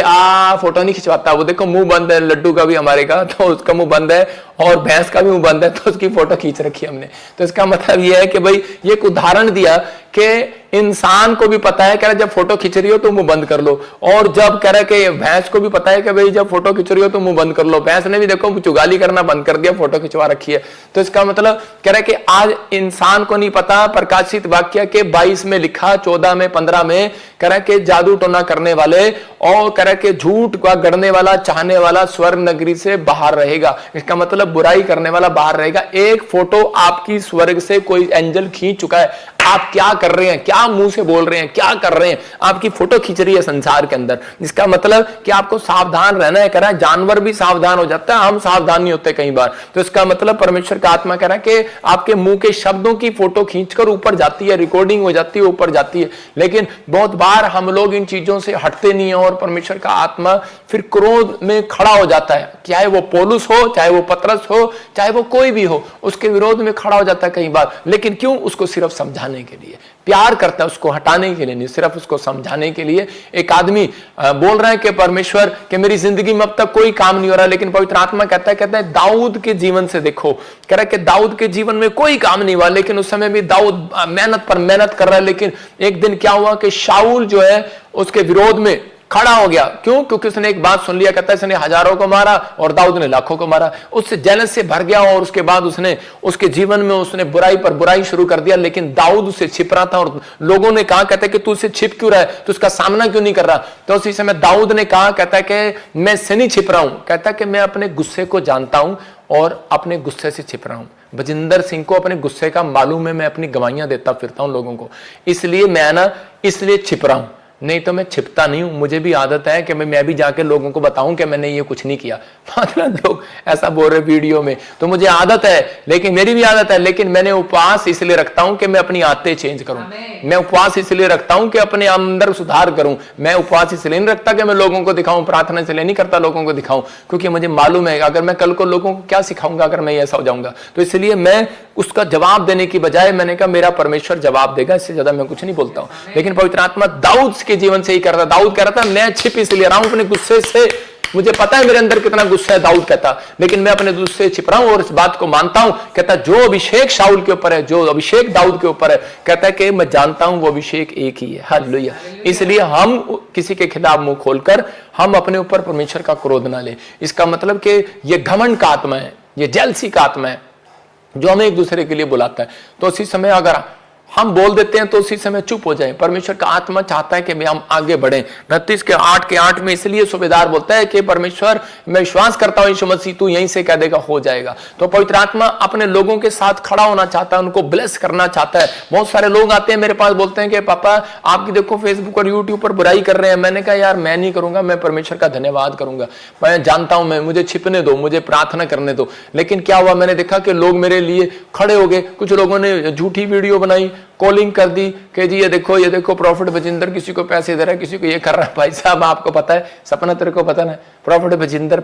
फोटो नहीं खिंचवाता। वो देखो मुंह बंद है, लड्डू का भी हमारे का, तो उसका मुंह बंद है और भैंस का भी मुंह बंद है, तो उसकी फोटो खींच रखी हमने। तो इसका मतलब ये है कि भाई ये एक उदाहरण दिया कि इंसान को भी पता है कह रहा जब फोटो खींच रही हो तो मुंह बंद कर लो, और जब कह रहा कि भैंस को भी पता है कि भाई जब फोटो खींच रही हो तो मुंह बंद कर लो। भैंस ने भी देखो चुगाली करना बंद कर दिया, फोटो खिंचवा रखी है। तो इसका मतलब कह रहा है कि आज इंसान को नहीं पता, प्रकाशित वाक्य के 22 में लिखा, 14 में 15 में कह रहा कि जादू टोना करने वाले और कह रहा कि झूठ का गढ़ने वाला चाहने वाला स्वर्ग नगरी से बाहर रहेगा। इसका मतलब बुराई करने वाला बाहर रहेगा। एक फोटो आपकी स्वर्ग से कोई एंजल खींच चुका है। आप क्या कर रहे हैं, क्या मुंह से बोल रहे हैं, क्या कर रहे हैं, आपकी फोटो खींच रही है संसार के अंदर। इसका मतलब कि आपको सावधान रहना है। कह रहा है जानवर भी सावधान हो जाता है, हम सावधान नहीं होते कई बार। तो इसका मतलब परमेश्वर का आत्मा कह रहा है कि आपके मुंह के शब्दों की फोटो खींचकर ऊपर जाती है, रिकॉर्डिंग हो जाती है, ऊपर जाती है। लेकिन बहुत बार हम लोग इन चीजों से हटते नहीं है और परमेश्वर का आत्मा फिर क्रोध में खड़ा हो जाता है। चाहे वो पौलुस हो, चाहे वो पतरस हो, चाहे वो कोई भी हो, उसके विरोध में खड़ा हो जाता है कई बार। लेकिन क्यों? उसको सिर्फ समझाने के लिए, प्यार करता है, उसको हटाने के लिए नहीं, सिर्फ उसको समझाने के लिए। एक आदमी बोल रहा है कि परमेश्वर कि मेरी जिंदगी में अब तक कोई काम नहीं हो रहा, लेकिन पवित्र आत्मा कहता है दाऊद के जीवन से देखो। कह रहा है कि दाऊद के जीवन में कोई काम नहीं हुआ, लेकिन उस समय भी दाऊद मेहनत पर मेहनत कर रहा है। लेकिन एक दिन क्या हुआ कि शाऊल जो है उसके विरोध में खड़ा हो गया। क्यों? क्योंकि उसने एक बात सुन लिया, कहता है इसने हजारों को मारा और दाऊद ने लाखों को मारा। उससे जेलस से भर गया और उसके बाद उसने उसके जीवन में उसने बुराई पर बुराई शुरू कर दिया। लेकिन दाऊद उससे छिप रहा था और लोगों ने कहा, कहता है कि तू उससे छिप क्यों रहा है, तू उसका सामना क्यों नहीं कर रहा? तो उसी समय दाऊद ने कहा, कहता है कि मैं इससे नहीं छिप रहा हूं, कहता है कि मैं अपने गुस्से को जानता हूं और अपने गुस्से से छिप रहा हूं। बजिंदर सिंह को अपने गुस्से का मालूम है, मैं अपनी गवाहियां देता फिरता हूं लोगों को, इसलिए मैं ना इसलिए छिप रहा हूं, नहीं तो मैं छिपता नहीं हूं। मुझे भी आदत है कि मैं भी जाके लोगों को बताऊं कि मैंने ये कुछ नहीं किया। मतलब लोग ऐसा बोल रहे वीडियो में, तो मुझे आदत है, लेकिन मेरी भी आदत है, लेकिन मैंने उपवास इसलिए रखता हूं कि मैं अपनी आदतें चेंज करूं। मैं उपवास इसलिए रखता हूं कि अपने अंदर सुधार करूं। मैं उपवास इसलिए नहीं रखता कि मैं लोगों को दिखाऊं, प्रार्थना इसलिए नहीं करता लोगों को दिखाऊं, क्योंकि मुझे मालूम है अगर मैं कल को लोगों को क्या सिखाऊंगा अगर मैं ऐसा हो जाऊंगा। तो इसलिए मैं उसका जवाब देने की बजाय मैंने कहा मेरा परमेश्वर जवाब देगा, इससे ज्यादा मैं कुछ नहीं बोलता हूं। लेकिन पवित्र आत्मा दाऊद के जीवन से ही करता। दाऊद कह रहा था मैं छिप इसलिए रहा हूं अपने गुस्से से, मुझे पता है मेरे अंदर कितना गुस्सा है, दाऊद कहता, लेकिन मैं अपने गुस्से से छिप रहा हूं और इस बात को मानता हूं। कहता जो अभिषेक शाऊल के ऊपर है, जो अभिषेक दाऊद के ऊपर है, कहता है कि मैं जानता हूं वो अभिषेक एक ही है। हालेलुया। इसलिए हम किसी के खिलाफ मुंह खोलकर हम अपने ऊपर परमेश्वर का क्रोध ना ले। इसका मतलब कि ये घमंड का आत्मा है, ये जेलसी का आत्मा है जो हमें एक दूसरे के लिए बुलाता है। तो उसी समय अगर हम बोल देते हैं तो उसी समय चुप हो जाए। परमेश्वर का आत्मा चाहता है कि हम आगे बढ़ें। 29 के 8 में इसलिए सूबेदार बोलता है कि परमेश्वर मैं विश्वास करता हूं यीशु मसीह तू यहीं से कह देगा हो जाएगा। तो पवित्र आत्मा अपने लोगों के साथ खड़ा होना चाहता है, उनको ब्लेस करना चाहता है। बहुत सारे लोग आते हैं मेरे पास, बोलते हैं कि पापा आपकी देखो फेसबुक और यूट्यूब पर बुराई कर रहे हैं। मैंने कहा यार मैं नहीं करूंगा, मैं परमेश्वर का धन्यवाद करूंगा। मैं जानता हूं, मैं मुझे छिपने दो, मुझे प्रार्थना करने दो। लेकिन क्या हुआ, मैंने देखा कि लोग मेरे लिए खड़े हो गए। कुछ लोगों ने झूठी वीडियो बनाई, कॉलिंग कर दी कि जी ये देखो प्रॉफिट बजिंदर किसी को पैसे दे रहा है, किसी को ये कर रहा है। भाई साहब आपको पता है, सपना तेरे को पता ना, प्रॉफिट बजिंदर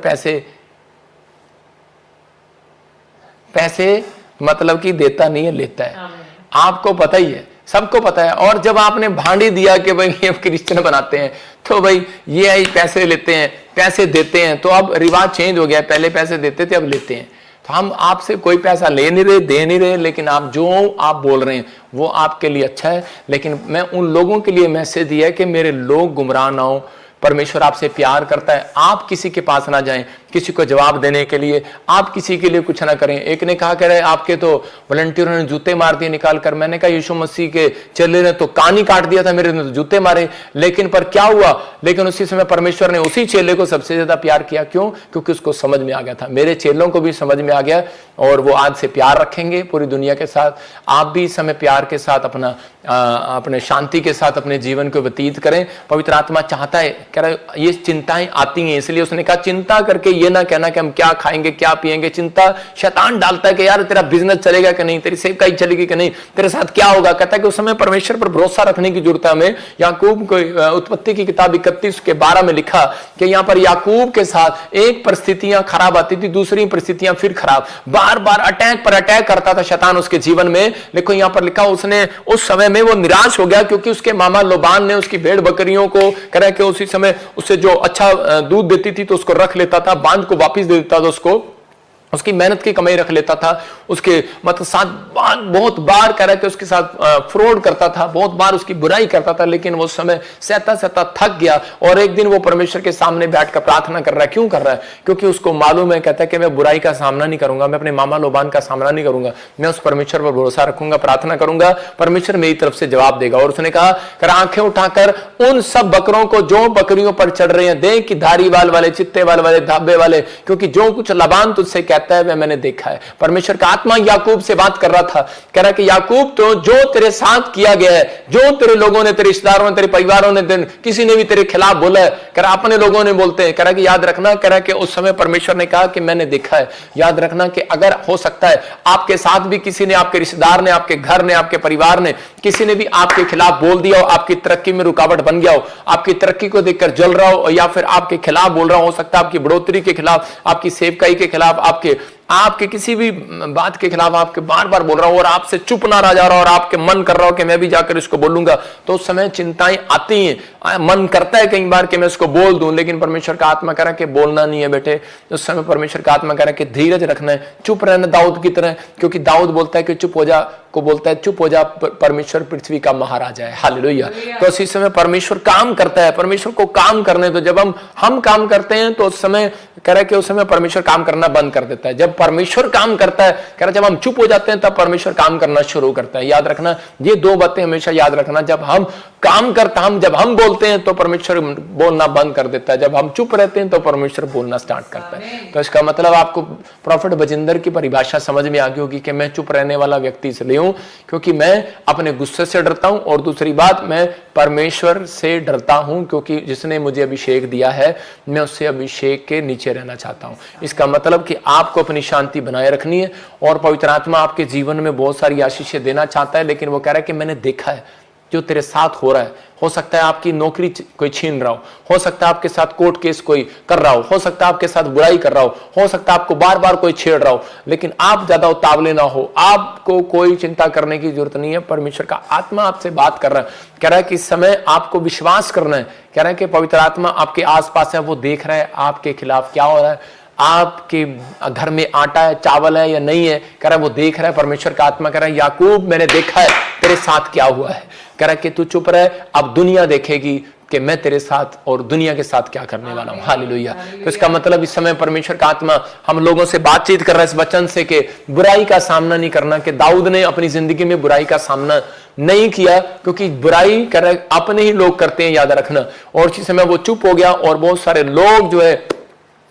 पैसे मतलब कि देता नहीं है, लेता है। आपको पता ही है, सबको पता है। और जब आपने भांडी दिया कि भाई ये क्रिश्चियन बनाते हैं, तो भाई ये आई पैसे लेते हैं, पैसे देते हैं, तो अब रिवाज चेंज हो गया। पहले पैसे देते थे, अब लेते हैं। तो हम आपसे कोई पैसा ले नहीं रहे, दे नहीं रहे, लेकिन आप जो आप बोल रहे हैं वो आपके लिए अच्छा है। लेकिन मैं उन लोगों के लिए मैसेज दिया है कि मेरे लोग गुमराह ना हो। परमेश्वर आपसे प्यार करता है। आप किसी के पास ना जाएं किसी को जवाब देने के लिए, आप किसी के लिए कुछ ना करें। एक ने कहा, कह रहे आपके तो वॉलंटियरों ने जूते मार दिए निकाल कर। मैंने कहा यीशु मसीह के चेले ने तो कान ही काट दिया था, मेरे ने तो जूते मारे। लेकिन पर क्या हुआ, लेकिन उसी समय परमेश्वर ने उसी चेले को सबसे ज्यादा प्यार किया। क्यों? क्योंकि उसको समझ में आ गया था। मेरे चेलों को भी समझ में आ गया और वो आज से प्यार रखेंगे पूरी दुनिया के साथ। आप भी इस समय प्यार के साथ अपने शांति के साथ अपने जीवन को व्यतीत करें। पवित्र आत्मा चाहता है, कह रहा ये चिंताएं आती हैं, इसलिए उसने कहा चिंता करके ये ना कहना कि हम क्या खाएंगे क्या पिएंगे। चिंता शैतान डालता है कि यार तेरा बिजनेस चलेगा कि नहीं, तेरी सेवकाई चलेगी कि नहीं, तेरे साथ क्या होगा। कहता है कि उस समय परमेश्वर पर भरोसा रखने की जरूरत है हमें। याकूब को उत्पत्ति की किताब 31:12 में लिखा कि यहाँ पर याकूब के साथ एक परिस्थितियां खराब आती थी, दूसरी परिस्थितियां फिर खराब, बार बार अटैक पर अटैक करता था शैतान उसके जीवन में। देखो यहाँ पर लिखा, उसने उस समय में वो निराश हो गया क्योंकि उसके मामा लोबान ने उसकी भेड़ बकरियों को कह कि उसी समय उससे जो अच्छा दूध देती थी तो उसको रख लेता था, बांध को वापस दे देता था, उसको उसकी मेहनत की कमाई रख लेता था। उसके मतलब साथ बहुत बार कह रहा है कि उसके साथ फ्रॉड करता था, बहुत बार उसकी बुराई करता था। लेकिन वो समय सहता सहता थक गया और एक दिन वो परमेश्वर के सामने बैठकर प्रार्थना कर रहा है। क्यों कर रहा है? क्योंकि उसको मालूम है, कहता है कि मैं बुराई का सामना नहीं करूंगा, मैं अपने मामा लोबान का सामना नहीं करूंगा, मैं उस परमेश्वर पर भरोसा रखूंगा, प्रार्थना करूंगा, परमेश्वर मेरी तरफ से जवाब देगा। और उसने कहा कर आंखें उठाकर उन सब बकरों को जो बकरियों पर चढ़ रहे हैं देख कि धारीवाल वाले, चित्ते वाले, धाबे वाले, क्योंकि जो कुछ लाबान तुझसे कहता है वह मैंने देखा है। परमेश्वर का आत्मा याकूब से बात कर रहा था, कह रहा कि याकूब तो जो तेरे साथ किया गया है, जो तेरे लोगों ने, तेरे रिश्तेदारों ने, तेरे परिवारों ने, किसी ने भी तेरे खिलाफ बोला है, कह रहा अपने लोगों ने बोलते हैं, कह रहा कि याद रखना, कह रहा कि उस समय परमेश्वर ने कहा कि मैंने देखा है। याद रखना कि अगर हो सकता है आपके साथ भी किसी ने, आपके रिश्तेदार ने, आपके घर ने, आपके परिवार ने, किसी ने भी आपके खिलाफ बोल दिया हो, आपकी तरक्की में रुकावट बन गया हो, आपकी तरक्की को देखकर जल रहा हो या फिर आपके खिलाफ बोल रहा हो सकता है आपकी बढ़ोतरी के खिलाफ, आपकी सेवकाई के खिलाफ, आपके आपके किसी भी बात के खिलाफ आपके बार बार बोल रहा हूं और आपसे चुप ना रह जा रहा और आपके मन कर रहा हो कि मैं भी जाकर इसको बोलूंगा, तो उस समय चिंताएं आती हैं। मन करता है कई बार कि मैं इसको बोल दूं, लेकिन परमेश्वर का आत्मा कह रहा है कि बोलना नहीं है बेटे। उस समय परमेश्वर का आत्मा कह रहा है कि धीरज रखना है, चुप रहना दाऊद की तरह, क्योंकि दाऊद बोलता है कि चुप हो जा, को बोलता है चुप हो जा, परमेश्वर पृथ्वी का महाराजा है। हालेलुया। तो उसी समय परमेश्वर काम करता है, परमेश्वर को काम करने दो। जब हम काम करते हैं तो उस समय कह रहा है कि उस समय परमेश्वर काम करना बंद कर देता है। जब परमेश्वर काम करता है, कह रहा है जब हम चुप हो जाते हैं तब परमेश्वर काम करना शुरू करता है। याद रखना, ये दो बातें हमेशा याद रखना। जब हम काम करता, जब हम बोलते हैं तो परमेश्वर बोलना बंद कर देता है, जब हम चुप रहते हैं तो परमेश्वर बोलना स्टार्ट करता है। तो इसका मतलब आपको प्रॉफिट बजिंदर की परिभाषा समझ में आ गई होगी कि मैं चुप रहने वाला व्यक्ति इसलिए हूं क्योंकि मैं अपने गुस्से से डरता हूं, और दूसरी बात मैं परमेश्वर से डरता हूं क्योंकि जिसने मुझे अभिषेक दिया है मैं उससे अभिषेक के नीचे रहना चाहता हूं। इसका मतलब कि आपको अपनी शांति बनाए रखनी है, और पवित्र आत्मा आपके जीवन में बहुत सारी आशीषें देना चाहता है, लेकिन वो कह रहा है कि मैंने देखा है जो तेरे साथ हो रहा है। हो सकता है आपकी नौकरी कोई छीन रहा हो सकता है आपके साथ कोर्ट केस कोई कर रहा हो सकता है आपके साथ बुराई कर रहा हो सकता है आपको बार बार कोई छेड़ रहा हो, लेकिन आप ज्यादा उतावले ना हो, आपको कोई चिंता करने की जरूरत नहीं है। परमेश्वर का आत्मा आपसे बात कर रहा है, कह रहा है कि इस समय आपको विश्वास करना है। कह रहा है कि पवित्र आत्मा आपके आसपास है, वो देख रहा है आपके खिलाफ क्या हो रहा है, आपके घर में आटा है चावल है या नहीं है, कह रहा है वो देख रहा है। परमेश्वर का आत्मा कह रहा है याकूब मैंने देखा है तेरे साथ क्या हुआ है, कह रहा है कि तू चुप रहे, अब दुनिया देखेगी कि मैं तेरे साथ और दुनिया के साथ क्या करने वाला हूं। हालेलुया। तो इसका मतलब इस समय परमेश्वर का आत्मा हम लोगों से बातचीत कर रहा है इस वचन से कि बुराई का सामना नहीं करना, कि दाऊद ने अपनी जिंदगी में बुराई का सामना नहीं किया क्योंकि बुराई कर अपने ही लोग करते हैं, याद रखना। और इसी समय वो चुप हो गया, और बहुत सारे लोग जो है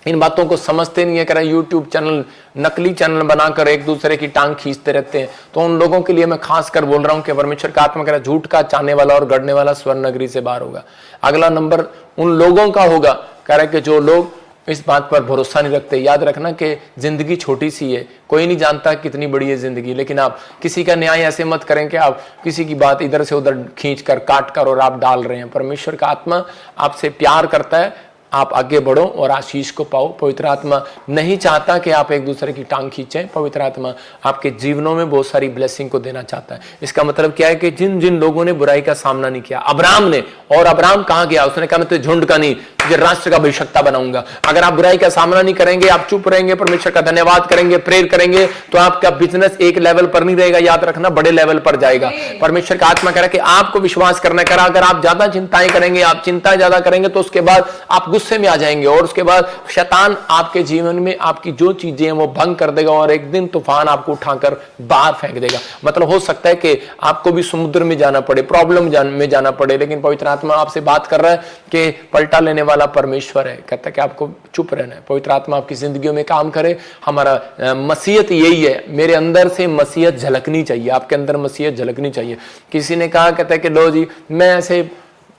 इन बातों को समझते नहीं है, कह रहा यूट्यूब चैनल नकली चैनल बनाकर एक दूसरे की टांग खींचते रहते हैं। तो उन लोगों के लिए मैं खास कर बोल रहा हूं कि परमेश्वर का आत्मा कह रहा है झूठ का चाहने वाला और गढ़ने वाला स्वर्ण नगरी से बाहर होगा। अगला नंबर उन लोगों का होगा, कह रहा है कि जो लोग इस बात पर भरोसा नहीं रखते। याद रखना कि जिंदगी छोटी सी है, कोई नहीं जानता कितनी बड़ी है जिंदगी, लेकिन आप किसी का न्याय ऐसे मत करें कि आप किसी की बात इधर से उधर खींच कर काट कर और आप डाल रहे हैं। परमेश्वर का आत्मा आपसे प्यार करता है, आप आगे बढ़ो और आशीष को पाओ। पवित्र आत्मा नहीं चाहता कि आप एक दूसरे की टांग खींचें। पवित्र आत्मा आपके जीवनों में बहुत सारी ब्लेसिंग को देना चाहता है। इसका मतलब क्या है कि जिन जिन लोगों ने बुराई का सामना नहीं किया, अब्राहम ने, और अब्राहम कहां गया, उसने कहा मैं तो झुंड का नहीं तुझे राष्ट्र का भविष्यवक्ता बनाऊंगा। अगर आप बुराई का सामना नहीं करेंगे, आप चुप रहेंगे, परमेश्वर का धन्यवाद करेंगे, प्रेयर करेंगे, तो आपका बिजनेस एक लेवल पर नहीं रहेगा, याद रखना बड़े लेवल पर जाएगा। परमेश्वर का आत्मा कह रहा है कि आपको विश्वास करना करा। अगर आप ज्यादा चिंताएं करेंगे, आप चिंता ज्यादा करेंगे, तो उसके बाद आप गुस्से में आ जाएंगे, और उसके बाद शैतान आपके जीवन में आपकी जो चीजें हैं वो भंग कर देगा, और एक दिन तूफान आपको उठाकर बाहर फेंक देगा। मतलब हो सकता है कि आपको भी समुद्र में जाना पड़े, प्रॉब्लम में जाना पड़े, लेकिन पवित्र आत्मा आपसे बात कर रहा है कि पलटा लेने वाला परमेश्वर है। कहता है कि आपको चुप रहना है। पवित्र आत्मा आपकी जिंदगियों में काम करे। हमारा मसीहत यही है, मेरे अंदर से मसीहत झलकनी चाहिए, आपके अंदर मसीहत झलकनी चाहिए। किसी ने कहा, कहता है कि लो जी मैं ऐसे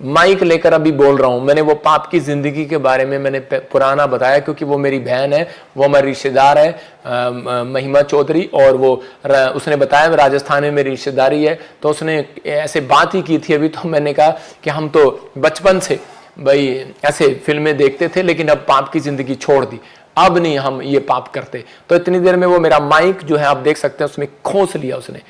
माइक लेकर अभी बोल रहा हूं, मैंने वो पाप की जिंदगी के बारे में मैंने पुराना बताया, क्योंकि वो मेरी बहन है, वो हमारी रिश्तेदार है महिमा चौधरी, और वो उसने बताया राजस्थान में मेरी रिश्तेदारी है। तो उसने ऐसे बात ही की थी अभी, तो मैंने कहा कि हम तो बचपन से भाई ऐसे फिल्में देखते थे, लेकिन अब पाप की जिंदगी छोड़ दी, अब नहीं हम ये पाप करते। तो इतनी देर में वो मेरा माइक जो है आप देख सकते हैं उसमें खोस लिया उसने,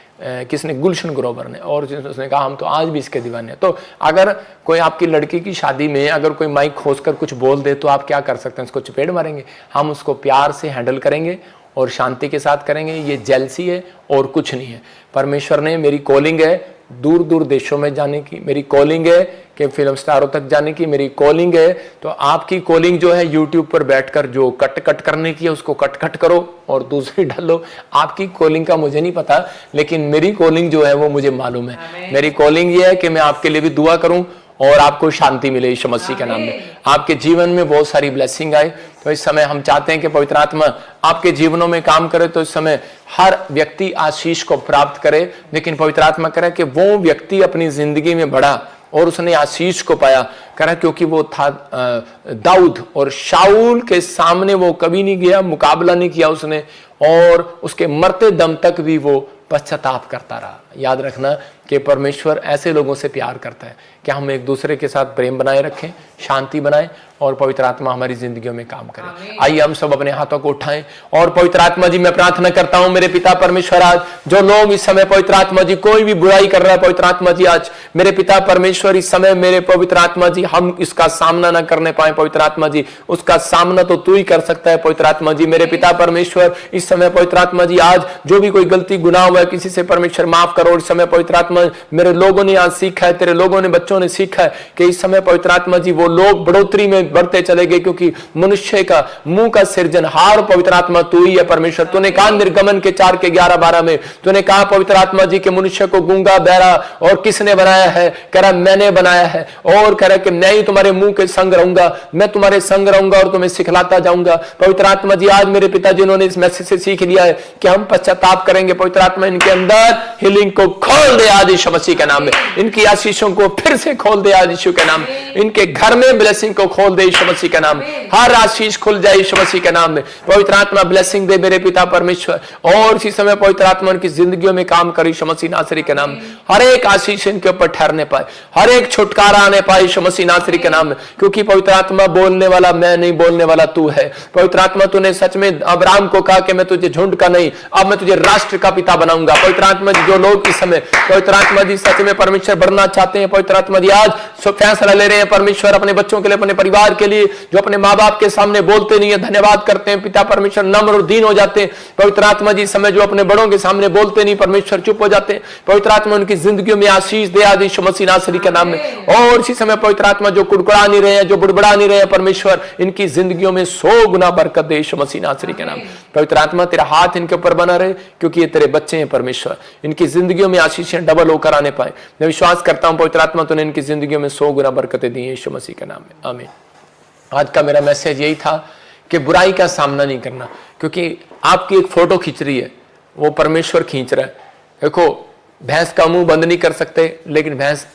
किसने, गुलशन ग्रोवर ने, और उसने कहा हम तो आज भी इसके दीवाने हैं। तो अगर कोई आपकी लड़की की शादी में अगर कोई माइक खोस कर कुछ बोल दे तो आप क्या कर सकते हैं, उसको चपेट मारेंगे? हम उसको प्यार से हैंडल करेंगे और शांति के साथ करेंगे। ये जेलसी है और कुछ नहीं है। परमेश्वर ने, मेरी कॉलिंग है दूर दूर देशों में जाने की, मेरी कॉलिंग है कि फिल्म स्टारों तक जाने की, मेरी कॉलिंग है। तो आपकी कॉलिंग जो है यूट्यूब पर बैठकर जो कट करने की है उसको कट करो और दूसरी डालो। आपकी कॉलिंग का मुझे नहीं पता, लेकिन मेरी कॉलिंग जो है वो मुझे मालूम है। मेरी कॉलिंग ये है कि मैं आपके लिए भी दुआ करूं और आपको शांति मिले यीशु मसीह के नाम में, आपके जीवन में बहुत सारी ब्लेसिंग आए। तो इस समय हम चाहते हैं कि पवित्र आत्मा आपके जीवनों में काम करे। तो इस समय हर व्यक्ति आशीष को प्राप्त करे, लेकिन पवित्र आत्मा करे कि वो व्यक्ति अपनी जिंदगी में बढ़ा और उसने आशीष को पाया, करा क्योंकि वो था दाऊद, और शाऊल के सामने वो कभी नहीं गया, मुकाबला नहीं किया उसने, और उसके मरते दम तक भी वो पश्चाताप करता रहा। याद रखना कि परमेश्वर ऐसे लोगों से प्यार करता है कि हम एक दूसरे के साथ प्रेम बनाए रखें, शांति बनाएं और पवित्र आत्मा हमारी जिंदगियों में काम करे। आइए हम सब अपने हाथों को उठाएं और पवित्र आत्मा जी मैं प्रार्थना करता हूं मेरे पिता परमेश्वर, आज जो लोग इस समय पवित्र आत्मा जी कोई भी बुराई कर रहा है, पवित्र आत्मा जी आज मेरे पिता परमेश्वर इस समय मेरे पवित्र आत्मा जी हम इसका सामना न करने पाए, पवित्र आत्मा जी उसका सामना तो तू ही कर सकता है। पवित्र आत्मा जी मेरे पिता परमेश्वर इस समय पवित्र आत्मा जी आज जो भी कोई गलती गुनाह हुआ है किसी से परमेश्वर माफ करो। इस समय पवित्र आत्मा मेरे लोगों ने आज सीखा है, तेरे लोगों ने बच्चों ने सीखा है कि इस समय पवित्र आत्मा जी वो लोग बढ़ोतरी में बढ़ते चले गए, क्योंकि मनुष्य का मुंह का सृजनहार पवित्र आत्मा तू ही है परमेश्वर। तूने कहा निर्गमन के 4 के 11-12 में तूने कहा पवित्र आत्मा जी के मनुष्य को गूंगा बहरा और किसने बनाया है, कह रहा मैंने बनाया है, और कह रहा कि मैं ही तुम्हारे मुंह के संग रहूंगा, मैं तुम्हारे संग रहूंगा और तुम्हें सिखलाता जाऊंगा। पवित्र आत्मा जी आज मेरे पिता जिन्होंने इस मैसेज से सीख लिया है कि हम पश्चाताप करेंगे, पवित्र आत्मा इनके अंदर हीलिंग को खोल दे आज यीशु मसीह के नाम में, इनकी आशीषों को फिर से खोल दे आज यीशु के नाम में, इनके घर में ब्लेसिंग को खोल दे यीशु मसीह के नाम में, हर आशीष खुल जाए यीशु मसीह के नाम में। पवित्र आत्मा ब्लेसिंग दे मेरे पिता परमेश्वर, और इसी समय पवित्र आत्मा उनकी जिंदगियों में काम करे यीशु मसीह नासरी के नाम में, हर एक आशीष इनके ऊपर ठहरने पाए, हर एक छुटकारा आने पाए यीशु मसीह नासरी के नाम में, क्योंकि पवित्र आत्मा बोलने वाला मैं नहीं, बोलने वाला तू है। पवित्र आत्मा तूने सच में अब्राहम को कहा कि मैं तुझे झुंड का नहीं अब मैं तुझे राष्ट्र का पिता बनाऊंगा। पवित्र आत्मा जी जो लोग इस समय पवित्र आत्मा जी सच में परमेश्वर बढ़ना चाहते हैं, पवित्र आत्मा जी आज फैसला ले रहे हैं परमेश्वर अपने बच्चों के लिए, अपने परिवार के लिए, जो अपने माँ बाप के सामने बोलते नहीं है, धन्यवाद करते हैं पिता परमेश्वर, नम्र और दीन हो जाते हैं। पवित्र आत्मा जी समय जो अपने बड़ों के सामने बोलते नहीं परमेश्वर चुप हो जाते हैं। पवित्र आत्मा उनकी जिंदगियों में आशीष दे आज यीशु मसीह नासरी के नाम में, और इसी समय पवित्र आत्मा जो कुड़कुड़ा नहीं रहे हैं, जो बुड़बड़ा नहीं रहे हैं परमेश्वर, इनकी जिंदगियों में 100 गुना बरकत दे यीशु मसीह नासरी के नाम। पवित्र आत्मा तेरा हाथ इनके ऊपर बना रहे, क्योंकि ये तेरे बच्चे हैं परमेश्वर, इनकी जिंदगियों में आशीषें डबल होकर आने पाए। मैं विश्वास करता हूं पवित्र आत्मा तूने इनकी जिंदगियों में 100 गुना बरकतें दी यीशु मसीह के नाम में, आमीन। आज का मेरा मैसेज यही था कि बुराई का सामना नहीं करना, क्योंकि आपकी एक फोटो खींच रही है, वो परमेश्वर खींच रहा है। देखो भैंस का मुंह बंद नहीं कर सकते, लेकिन भैंस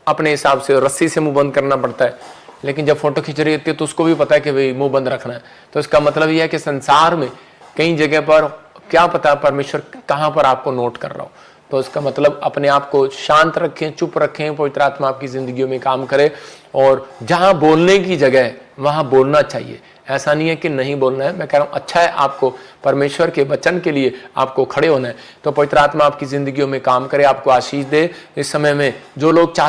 अपने हिसाब से रस्सी से मुंह बंद करना पड़ता है, लेकिन जब फोटो खींच रही होती है तो उसको भी पता है कि भाई मुंह बंद रखना है। तो इसका मतलब यह है कि संसार में कई जगह पर क्या पता परमेश्वर कहां पर आपको नोट कर रहा हो, तो इसका मतलब अपने आप को शांत रखें, चुप रखें, पवित्र आत्मा आपकी जिंदगियों में काम करे, और जहां बोलने की जगह है वहां बोलना चाहिए। ऐसा नहीं है कि नहीं बोलना है, मैं कह रहा हूं अच्छा है आपको परमेश्वर के वचन के लिए आपको खड़े होना है, तो पवित्र आत्मा आपकी जिंदगियों में काम करे, आपको आशीष दे। इस समय में जो लोग चाहते